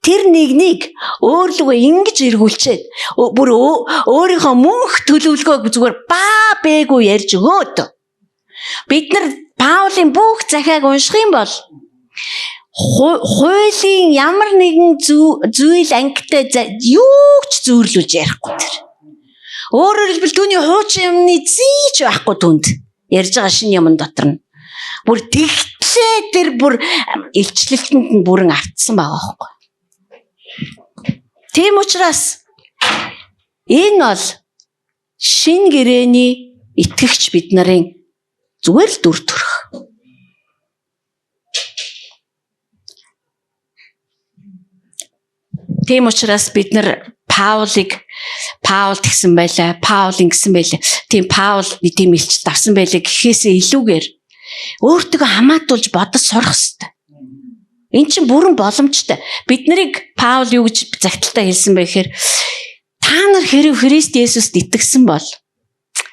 Тэр нэгнийг өөрлөгөө ингэж эргүүлчихэд бүр өөрийнхөө мөнх төлөвлөгөөг зүгээр баа бээгүй ярьж өгөөд. Бид нар Паулын бүх захиаг унших юм бол хуулийн ямар нэгэн зүйл ангитай юу ч зөөрлүүлж ярихгүй тэр. Өөрөөр хэлбэл түүний хуучин юмны зийч байхгүй түнд ярьж байгаа шинэ юм дотор нь. Бүр тэгтлээ тэр бүр илчлэлтэнд нь бүрэн автсан байгаа байхгүй. Тийм учраас энэ бол шинэ гэрээний итгэгч бид нарын зүгээр л дүр төрх. Тийм учраас бид нар Паул гэсэн байлаа. Паул ингэсэн байлаа. Тийм Паул тийм илчилт авсан байлаа гэхээсээ илүүгээр өөртөө хамаатуулж бодож сурах хэрэгтэй. Эн чинь бүрэн боломжтой. Бид нарыг Паул юу гэж загталтаа хэлсэн бэ гэхээр та нар хэрэг Христ Есүст итгэсэн бол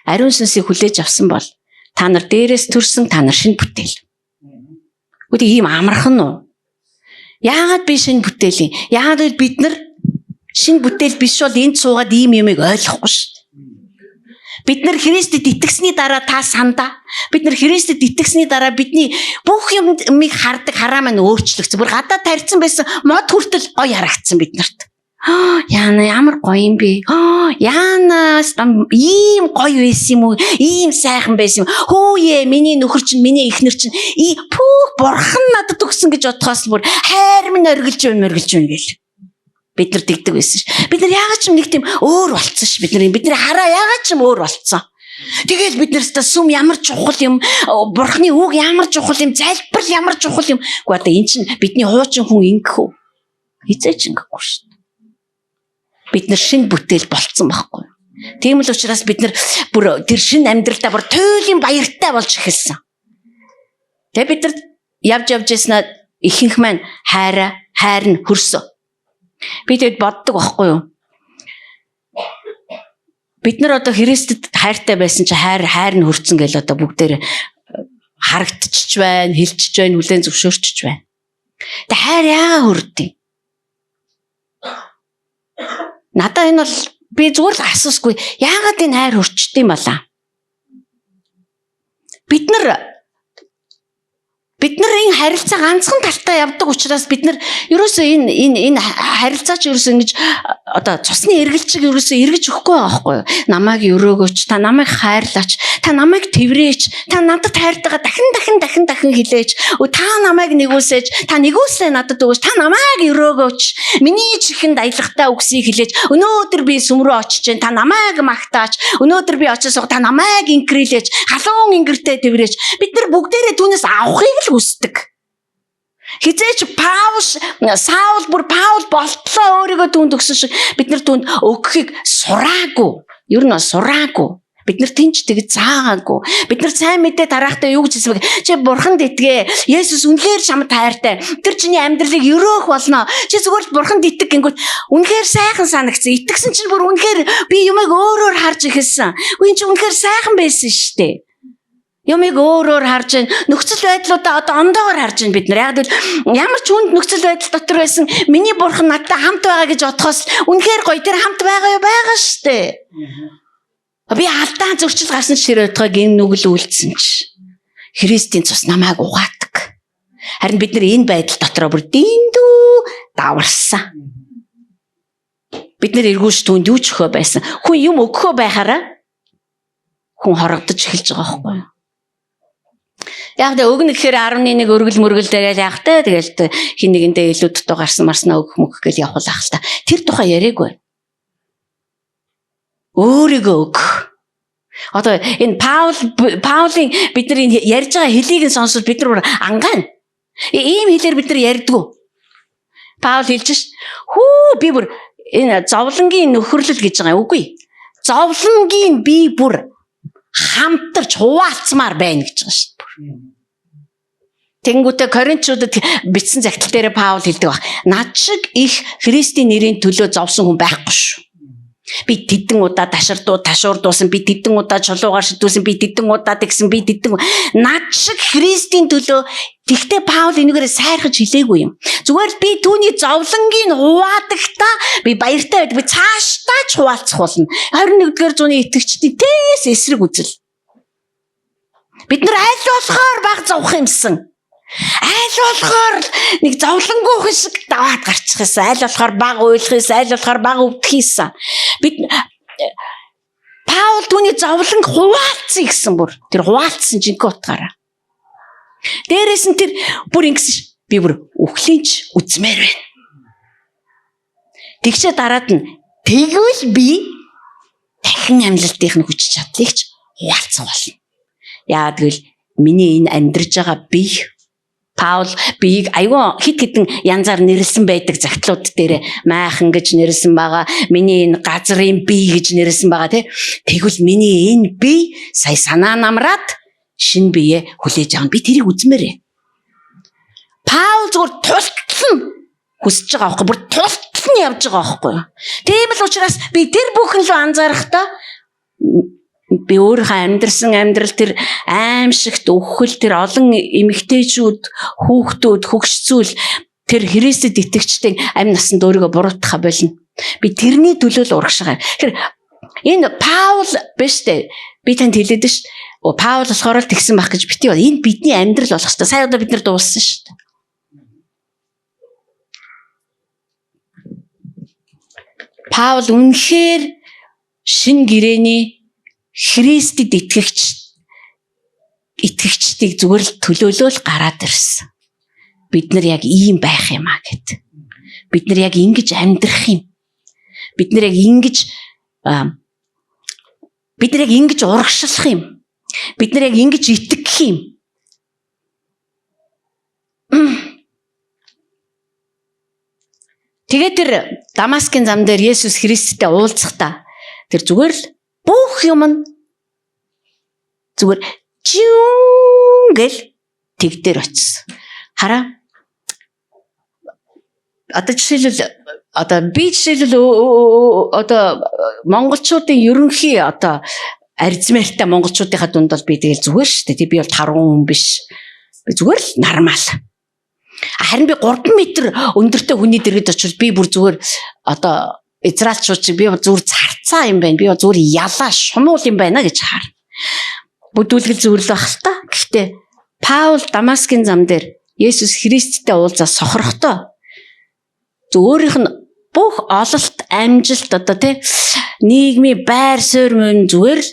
ариун сүнсийг хүлээж авсан бол та нар дээрээс төрсөн та нар шинэ бүтээл. Үгүй ийм амархан уу? Яагаад би шинэ бүтээл юм? Яагаад бид нар шинэ бүтээл биш бол энд суугаад ийм юмыг ойлгохгүй шүү дээ. Бид нар Христэд итгэсний дараа та сандаа. Бид нар Христэд итгэсний дараа бидний бүх юмыг хардаг хараа маань өөрчлөгдсөн. Бүр гадаа тарьсан байсан мод хүртэл гоё харагдсан бид нарт. Яна ямар гоё юм бэ? Яанаас ийм гоё байсан юм уу? Ийм сайхан байсан юм. Хөөе, миний нөхөр чинь, миний эхнэр чинь пүүх бурхан надад өгсөн гэж бодхоос бүр хайр минь оргилж байна гэл. Бид нар тэгдэг байсан ш. Бид нар яагаад ч нэг тийм өөр болцсон ш. Бидний хараа яагаад ч өөр болцсон. Тэгэл бид нарт сүм ямар чухал юм, бурхны үг ямар чухал юм, залбирал ямар чухал юм. Гэхдээ одоо эн чинь бидний хуучин хүн ингэх үү? Хизээч ингэхгүй ш. Бид нар шинэ бүтээл болцсон байхгүй. Тийм л учраас бид нар бүр тэр шинэ амьдралдаа бүр туйлын баяртай болж эхэлсэн. Тэгээ бид нар явж яснаа ихэнх маань хайр нь хөрсөн. Би тэгэд боддог байхгүй юу? Бид нар одоо Христэд хайртай байсан чи хайр нь хөрцөн гэл одоо бүгдээр харагдчих байна, хэлчих байна, хүлээн зөвшөөрчих байна. Тэгээ хайр яагаад хөрдөө? Надаа энэ бол би зүгээр л асуусгүй. Яагаад энэ хайр хөрчдөг юм бала? Бид нар энэ харилцаа ганцхан талтай явдаг учраас бид нар ерөөсөө энэ харилцаа ч ерөөсөө ингэж одоо цусны эргэлжиг ерөөсөө эргэж өгөхгүй байгаа байхгүй юу? Намайг өрөөгөөч, та намайг хайрлаач, та намайг тэврээч, та надад хайртайгаа дахин хэлээч. Та намайг нэгүүлсэж, та нэгүүлсээ надад өгөөч, та намайг өрөөгөөч. Миний чихэнд аялахтаа үгсийг хэлээч. Өнөөдөр би сүм рүү очиж जैन, та намайг магтаач. Өнөөдөр би очиж та намайг инкрилээч, халуун ингэртэй тэврээч. Бид нар бүгдээрээ түүнээс авахыг хүсдэг. Хизээч Саул болтлоо өөрийгөө түүнд өгсөн шиг бид нар түүнд өгөхийг сураагүй. Ер нь сураагүй. Бид нар тэнч тэгж заагаагүй. Бид нар сайн мэдээ тараахтаа юу гэж хэлсэн бэ? Чи бурханд итгэ. Есүс үнэхээр чамд хайртай. Тэр чиний амьдралыг өрөөх болно. Чи зүгээр л бурханд итг гингүүт үнэхээр сайхан санагцсан. Итгэсэн чинь бүр үнэхээр би юмыг өөрөөр харж эхэлсэн. Үгүй чи үнэхээр сайхан байсан шүү дээ. Юмыг өөрөөр харж байна. Нөхцөл байдлуудаа одоо ондоогоор харж байна бид нар. Яг л ямар ч хүнд нөхцөл байдал дотор байсан миний бурхан надтай хамт байгаа гэж бодхоос үнэхээр гоё тэр хамт байгаа шүү дээ. Би алдаан зөрчил гарсан ч тэр өдгөө гин нүгэл үйлдсэн ч Христийн цус намайг угаадаг. Харин бид нар энэ байдал дотроо бүр дэндүү даварсан. Бид нар эргүүлж түнд юу ч өгөө байсан. Хүн юм өгөхөө байхаараа хүн хорогдож эхэлж байгаа байхгүй юу? Яг тэ өгнө гэхээр 11 өргөл дээрээ яг тэ тэгэл хин нэгэндээ илүү дутуу гарсан марснаа өгөх мөх гэж явуулах л та. Тэр тухай яриаггүй. Өөрийгөө өгөх. Одоо энэ Паулийн бидний ярьж байгаа хэлийг нь сонсоод бид нар ангаана. Ийм хэлээр бид нар ярьдгүү. Паул хэлж ш. Би бүр энэ зовлонгийн нөхөрлөл гэж байгаа үгүй. Зовлонгийн би бүр хамтарч хуваалцмаар байна гэж байгаа шүү дээ. Тэнгүүтээ Коринтчуудад бичсэн загтал дээр Паул хэлдэг баг. Над шиг их Христийн нэрийн төлөө зовсон хүн байхгүй шүү. Би тэдэн удаа ташуурдуулсан, би тэдэн удаа чулуугаар шидүүлсэн, би тэдэн удаа тэгсэн, би тэдэн над шиг Христийн төлөө. Тэгтээ Паул энэгээр сайрхаж хэлээгүй юм. Зүгээр би түүний зовлонгийн хуваадагтаа би баяртай байдаг. Би цаашдаа ч хуваалцах болно. 21-р зууны итгэгчдийн тэс эсрэг үзэл. Бид нар аль болохоор баг зовх юмсан. Айл болохоор нэг зовлонгүй хэсэг даваад гарчих юмсан. Айл болохоор баг уйлах юмсан, айл болохоор баг өвдөх юмсан. Бид Паул түүний зовлон хуваалцсан гэсэн бүр. Тэр хуваалцсан жинхэнэ утгаараа. Дээрээс нь тэр бүр ингэсэн би бүр өхлийнч үзмээр байна. Тэгчээ дараад нь тэгвэл би дахин амьлалтын хүч чадлыг ч хуваалцсан болно. Яа тэгвэл миний энэ амьдарж байгаа бие Паул биеийг аюун хит хитэн янзаар нэрлсэн байдаг загтлууд дээр майхан гэж нэрлсэн байгаа. Миний энэ газрын бие гэж нэрлсэн байгаа тий. Тэгвэл миний энэ бие сая санаа намраад шинэ бие хүлээж авна. Би тэрийг үзмээрээ. Паул зүгээр тултлан хүсэж байгаа аахгүй бүр тултлан явж байгаа аахгүй. Тийм л учраас би тэр бүхэн л анзаарахдаа би өөрийнхөө амьдрсан амьдрал тэр аимшигт өвхөл тэр олон эмэгтэйчүүд хүүхдүүд хөгшцүүл тэр Христэд итгэгчдийн амь насанд өөрийгөө буруутгах болно. Би тэрний төлөө л урагшаа. Тэр энэ Паул биш үү? Би танд хэлээд ш. Паул болохоор л тэгсэн байх гэж битгий. Энэ бидний амьдрал болох шүү дээ. Сая удаа бид нар дууссан шүү дээ. Паул үнэхээр шин гэрэний Христэд итгэгчдийг зүгээр л төлөөлөл гараад ирсэн. Бид нар яг ийм байх юм аа гэд. Бид нар яг ингэж амьдрах юм. Бид нар яг ингэж урагшлах юм. Бид нар яг ингэж итгэх юм. Тэгээд тэр Дамаскын зам дээр Есүс Христтэй уулзахдаа тэр зүгээр л бүх юм нь зүгээр гэл тэг дээр очсон. Хараа. Одоо жишээлбэл би монголчуудын ерөнхий аризмаартай монголчуудынхаа дунд бол би тэгэл зүгээр шүү дээ. Би бол таргуун хүн биш. Би зүгээр л нормал. Харин би 3 метр өндөртэй хүний дэргэд очивол би бүр зүгээр Израильчууд чи би зүгээр царцаа юм байна. Би зүгээр ялаа шумуул юм байна гэж хаар. Бүдүүлгэл зүрлэх байх л та. Гэхдээ Паул Дамаскын зам дээр Есүс Христтэй уулзаа сохрохдоо өөрийнх нь бүх ололт амжилт нийгмийн байр суурь мөн зүгээр л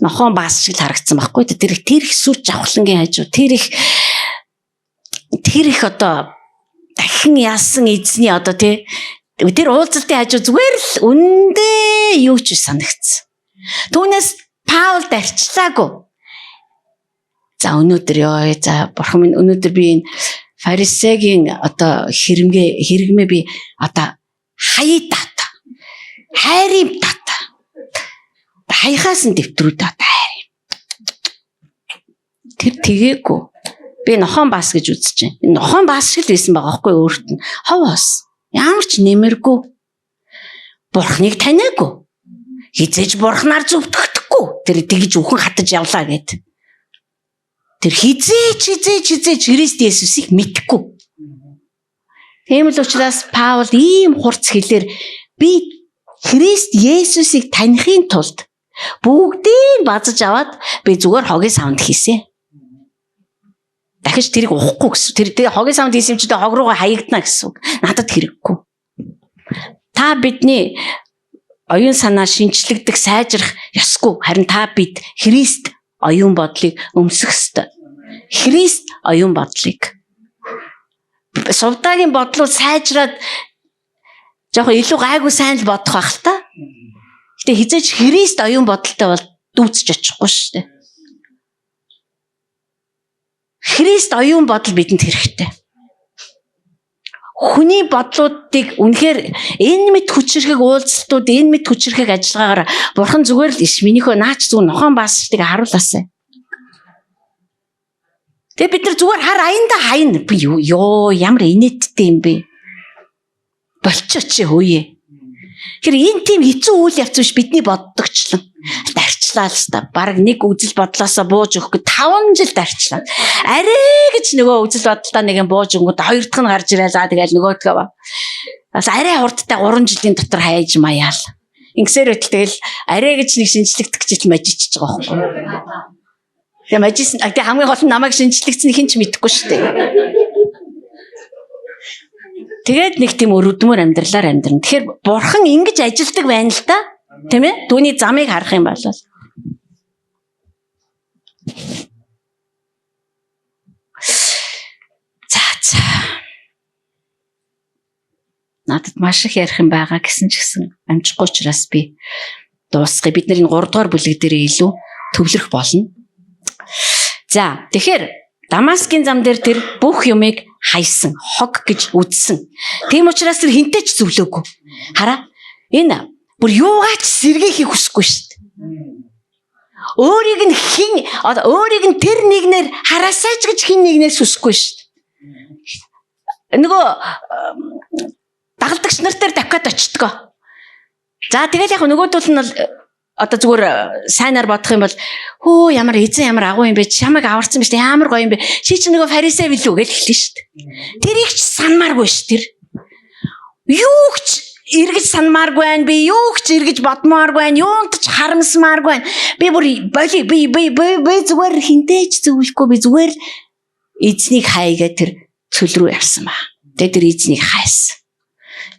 нохон баас шиг харагдсан байхгүй. Тэр их сүр жавхлангийн хажуу тэр их дахин яасан эзний тэр уулзалтын хажуу зүгээр л үндэ юу ч санагдсан. Түүнээс Паул дарчлаагүй. За өнөөдөр бурхан минь өнөөдөр би энэ фарисегийн хэрэгмээ би хаяатаа хайрын тата хаяхаас нь дэвтрүүд хайр. Тэр тэгээгүй. Би нохон бас гэж үзэж байна. Нохон бас шиг л байсан байгаа байхгүй өөрт нь. Ховоос. Ямар ч нэмэргүй. Бурхныг таниагүй. Хизээж бурхнаар зөвтгөхгүй. Тэр тэгж үхэн хатаж явлаа гэд. Тэр хизээж Христ Есүсийг мэдхгүй. Тийм л учраас Паул ийм хурц хэлээр би Христ Есүсийг танихын тулд бүгдийг базаж аваад би зүгээр хогийн савнд хийсэн. Дахиж тэрийг уухгүй гэсэн. Тэр хогийн савнд хийсэн чинь хог руугаа хаягдана гэсэн үг. Надад хэрэггүй. Та бидний оюун санаа шинчлэгдэх, сайжрах ёсгүй. Харин та бид Христ оюун бодлыг өмсөх ёстой. Христ оюун бодлыг. Сувдагийн бодлууд сайжраад жоохон илүү гайгүй сайн л бодох байх л та. Гэтэ хизээч Христ оюун бодолтой бол дүүцэж очихгүй шүү дээ. Христ оюун бодол бидэнд хэрэгтэй. Хүний бодлуудыг үнэхээр энэ мэд хүчрхэг уулзалтууд, энэ мэд хүчрхэг ажиллагаагаар бурхан зүгээр л иш минийхөө наач зүгээр нохон баасчдыг харуулаасай. Тэгээ бид нар зүгээр хар аянда хаяна. Би ёо ямар инээдтэй юм бэ? Болчооч хөөе. Тэгэхээр энэ тийм хэцүү үйл явц биш бидний боддогчлон. Дарчлаа л та. Бараг нэг үзэл бодлоосоо бууж өгөх гэж 5 жил дарчлаа. Арай гэж нөгөө үзэл бодлоо нэг юм бууж өгөнгөд хоёр дахь нь гарч ирээ. За тэгэл нөгөөдгөө ба. Бас арай хурдтай 3 жилийн дотор хайж маяал. Ингэсээр байтал тэгэл арай гэж нэг шинжлэгдэх гэж мажичж байгаа байхгүй. Тэгээ мажисэн тэгээ хамгийн гол нь намайг шинжлэгдсэн хин ч мэдэхгүй шүү дээ. Тэгээд нэг тийм өрөвдмөр амьдралаар амьдрна. Тэгэхээр бурхан ингэж ажилдаг байна л да. Тийм ээ? Түүний замыг харах юм бол. За. Надад маш их ярих юм байгаа гэсэн ч гэсэн амжихгүй учраас би дуусгая. Бид нар энэ 3 дугаар бүлэг дээр илүү төвлөрөх болно. За, тэгэхээр Дамаскын зам дээр тэр бүх юмыг хайсан, хог гэж үзсэн. Тийм учраас тэр хинтэй ч зөвлөөгүй. Хараа. Энэ бүр юугаач сэргийхийг хүсэхгүй шүү дээ. Өөрийг нь тэр нэгнэр хараасаач гэж хин нэгнээс хүсэхгүй шүү дээ. Нөгөө дагалдагч нар дээр давхад очтгоо. За тэгэл яг нөгөөдөл нь одоо зүгээр сайнаар бодох юм бол хөө ямар эзэн ямар агуу юм бэ? Чамайг аварсан биз дээ. Ямар гоё юм бэ? Чи чи нөгөө фарисей билүү гэж хэлнэ шүү дээ. Тэрийг ч санмааргүй ш тэр. Юу ч эргэж санмааргүй байна. Би юу ч эргэж бодмааргүй байна. Юунд ч харамсмааргүй байна. Би бүр би зүгээр хинтээч зөвлөхгүй би зүгээр эзнийг хайгаа тэр цөл рүү явсан ба. Тэгээд тэр эзнийг хайсан.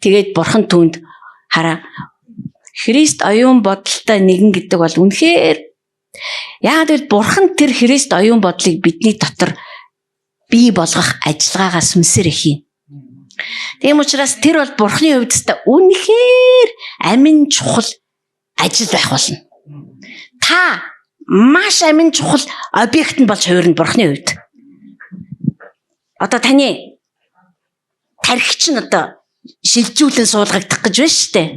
Тэгээд бурхан түүнд хараа Христ оюун бодолтой нэгэн гэдэг бол үнэхээр яагаад гэвэл бурхан тэр Христ оюун бодлыг бидний дотор бий болгох ажиллагаагаа сүнсээр хийн. Тийм учраас тэр бол бурханы хувьд та үнэхээр амин чухал ажил байх болно. Та маш амин чухал объект нь болж хувирна бурханы хувьд. Одоо таны тархич нь одоо шилжүүлэн суулгагдах гэж байна шүү дээ.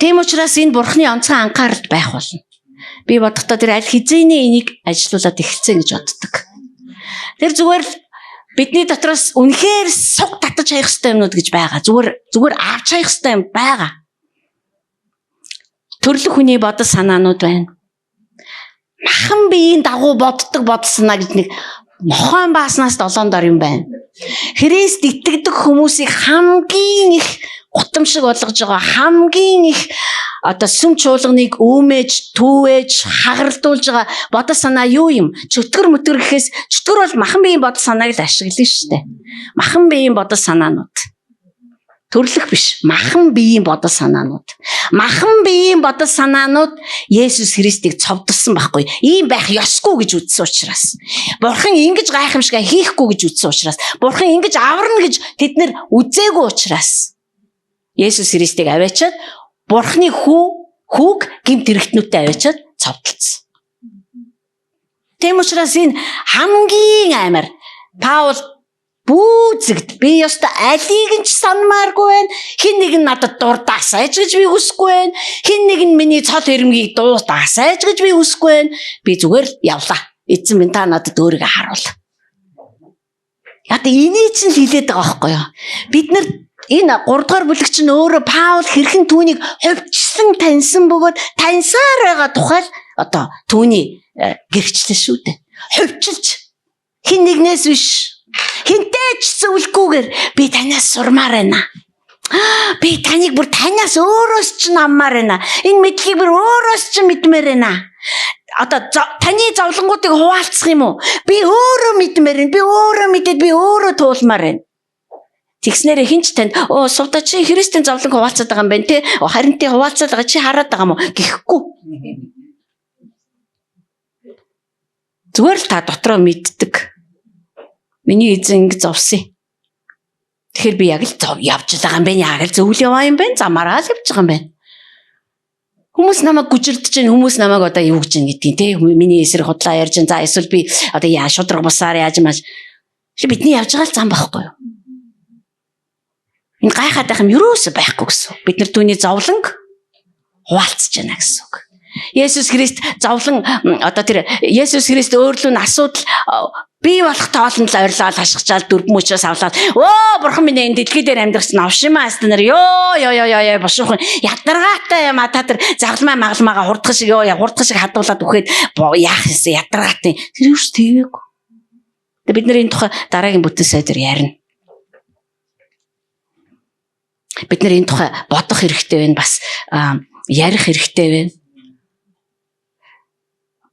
Тийм учраас энэ бурхны онцгой анхааралд байх болно. Би бодохдоо тэр аль хизээний энийг ажилуулад эхэлсэн гэж боддог. Тэр зүгээр бидний дотроос үнэхээр суг татаж хаях ёстой юмнууд гэж байгаа. Зүгээр авч хаях ёстой юм байгаа. Төрлөх хүний бодол санаанууд байна. Махан биеийн дагуу боддог бодол санаа гэж нэг нохойн бааснаас долоондор юм байна. Христ итгэдэг хүмүүсийг хамгийн их гутамшиг болгож байгаа хамгийн их одоо сүм чуулганыг үүмэж, түүэж, хагаралдуулж байгаа бодол санаа юу юм? Чөтгөр möтгөр гэхээс чөтгөр бол махан биеийн бодол санааг л ашиглана шүү дээ. Махан биеийн бодол санаанууд. Төрлөх биш. Махан биеийн бодол санаанууд. Махан биеийн бодол санаанууд Есүс Христийг цовдлсон байхгүй. Ийм байх ёсгүй гэж үзсэн учраас. Бурхан ингэж гайхамшиг хийхгүй гэж үзсэн учраас. Бурхан ингэж аварна гэж тэд нэр үзээгүй учраас. Есүс Христийг аваачаад Бурханы хүүг гэмт хэрэгтнүүдтэй аваачаад цовдлцсон. Тийм учраас энэ хамгийн амар Паул бүүзэгд би ёстой алийг нь ч санмааргүй байна. Хин нэг нь надад дурдаасайж гэж би хүсэхгүй байна. Хин нэг нь миний цол хэрмгийг дуусаасайж гэж би хүсэхгүй байна. Би зүгээр явлаа. Эзэн минь та надад өөрийгөө харуул. Яг энийг ч хэлээд байгаа байхгүй юу? Бид нар энэ 3 дугаар бүлэг чинь өөрөө Паул хэрхэн түүнийг хувьчсан таньсан бөгөөд таньсаар байгаа тухай одоо түүний гэрчлэл шүү дээ. Хувьчилж хин нэгнээс биш хинтэй ч зөвлөхгүйгээр би танаас сурмаар байна. Би таныг бүр танаас өөрөөс ч наммаар байна. Энэ мэдлэгийг бүр өөрөөс ч мэдмээр байна. Одоо таны зовлонгуудыг хуваалцах юм уу? Би өөрөө мэдмээр байна. Би өөрөө мэдээд би өөрөө туулмаар байна. Тэгснээрээ хинч танд сувда чи Христийн зовлонг хуваалцаад байгаа юм байна те. Харин тий хуваалцаад байгаа чи хараад байгаа юм уу? Гэхгүй. Зүгээр л та дотроо мэддэг. Миний эзэн ингэ зовсон. Тэгэхээр би яг л явж байгаа юм байна. Яг л зөвл яваа юм байна. Замаараа л явж байгаа юм байна. Хүмүүс намайг гүжирдэж байна. Хүмүүс намайг одоо юу гэж юм гэдгийг те. Миний эсрэг худлаа ярьж байна. За эсвэл би одоо шудраг бусаар яаж мааш. Бидний явж байгаа л зам байхгүй юу? Энэ гайхаад байх юм юусоо байхгүй гэсэн. Бид нар түүний зовлонг хуваалцж байна гэсэн үг. Есүс Христ зовлон одоо тэр Есүс Христ өөрлөө нь асуудал бий болох тоолонд л ойрлол хашгичаал дөрвөн мөчөөс авлаад бурхан минь энэ дэлхий дээр амьдрах чинь авшимаа аст нар ёо бошуухан ядаргаатай юм та тэр загламаа магалмаага хурдах шиг хурдах шиг хадуулаад үхээд яах юм ядаргаатай тэр юус тэгээгүй. Тэгээ бид нар энэ тухай дараагийн бүтэн сайдэр ярина. Бид нар энэ тухай бодох хэрэгтэй байна бас ярих хэрэгтэй байна.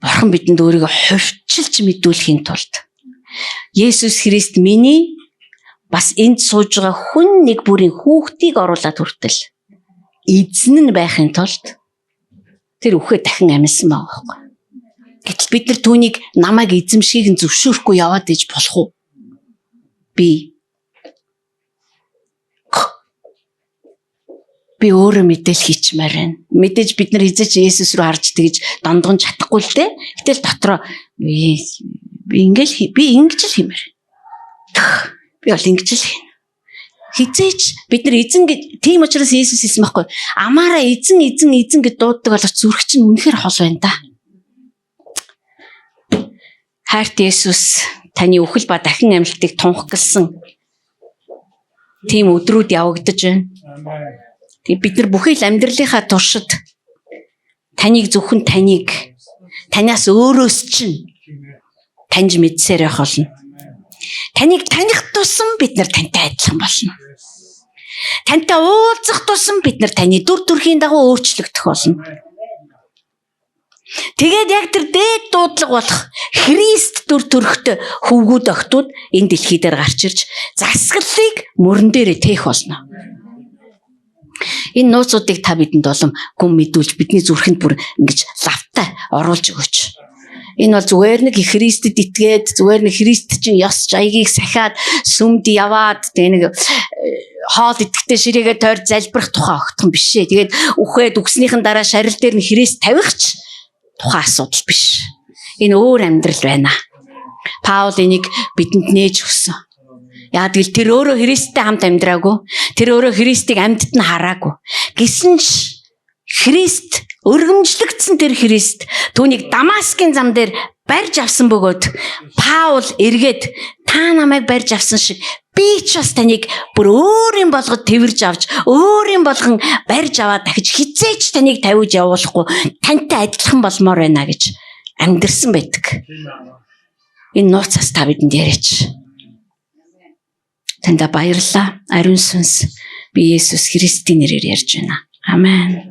Бурхан бидэнд өөрийгөө хувьчилж мэдүүлэхийн тулд Есүс Христ миний бас энд сууж байгаа хүн нэг бүрийн хүүхдийг оруулаад хүртэл эзэн нь байхын тулд тэр үхээ дахин амьсан байгаа байхгүй. Гэтэл бид нар түүнийг намайг эзэмшгийг нь зөвшөөрөхгүй яваад иж болох уу? Би өөрөө мэдээл хийчмээр байна. Мэдээж бид нар эзэж Есүс рүү харж тэгж дондгон чадахгүй л дээ. Гэтэл дотроо би ингэж л хиймээр. Би бол ингэж л хийнэ. Хизээч бид нар эзэн тийм учраас Есүс хэлсэн байхгүй. Амаараа эзэн гэж дууддаг боловч зүрх чинь үнэхээр хол байна да. Хайрт Есүс таны үхэл ба дахин амьлтыг тунхагласан тийм өдрүүд явагдаж байна. Тэгээ бид нар бүхий л амьдралынхаа туршид таныг зөвхөн танаас өөрөөс чинь таньж мэдсээр байх болно. Таныг таних тусам бид нар тантай адилхан болно. Тантай уулзах тусам бид нар таны дүр төрхийн дагуу өөрчлөгдөх болно. Тэгээд яг тэр дээд дуудлага болох Христ дүр төрхтэй хөвгүүд охтууд энэ дэлхий дээр гарч ирж засаглалыг мөрөн дээрээ тээх болно. Энэ нууцуудыг та бидэнд болон гүн мэдүүлж бидний зүрхэнд бүр ингэж лавтай оруулж өгөөч. Энэ бол зүгээр нэг Христэд итгээд зүгээр нэг Христ чинь ёс жаягийг сахиад сүмд яваад тэгээ нэг хоол идэхтэй ширээгээ тойр залбирах тухай огтхон биш ээ. Тэгээд үхээд үгснийхэн дараа шарил дээр нь Христ тавихч тухайн асуудал биш. Энэ өөр амьдрал байна. Паул энийг бидэнд нээж өгсөн. Яа тэгэл тэр өөрөө Христтэй хамт амьдраагүй. Тэр өөрөө Христийг амьдд нь хараагүй. Гэсэн ч Христ өргөмжлөгдсөн тэр Христ түүнийг Дамаскын зам дээр барьж авсан бөгөөд Паул эргээд та намайг барьж авсан шиг би ч бас таныг бүр өөрийн болгоод тэрвэрж авч өөрийн болгон барьж аваад дахиж хизээч таныг тавиуж явуулахгүй тантай адилхан болмоор байна гэж амьдэрсэн байдаг. Энэ нууцаас та бидэнд яриач. Танда баярлалаа. Ариун сүнс би Есүс Христийн нэрээр ярьж байна. Амен.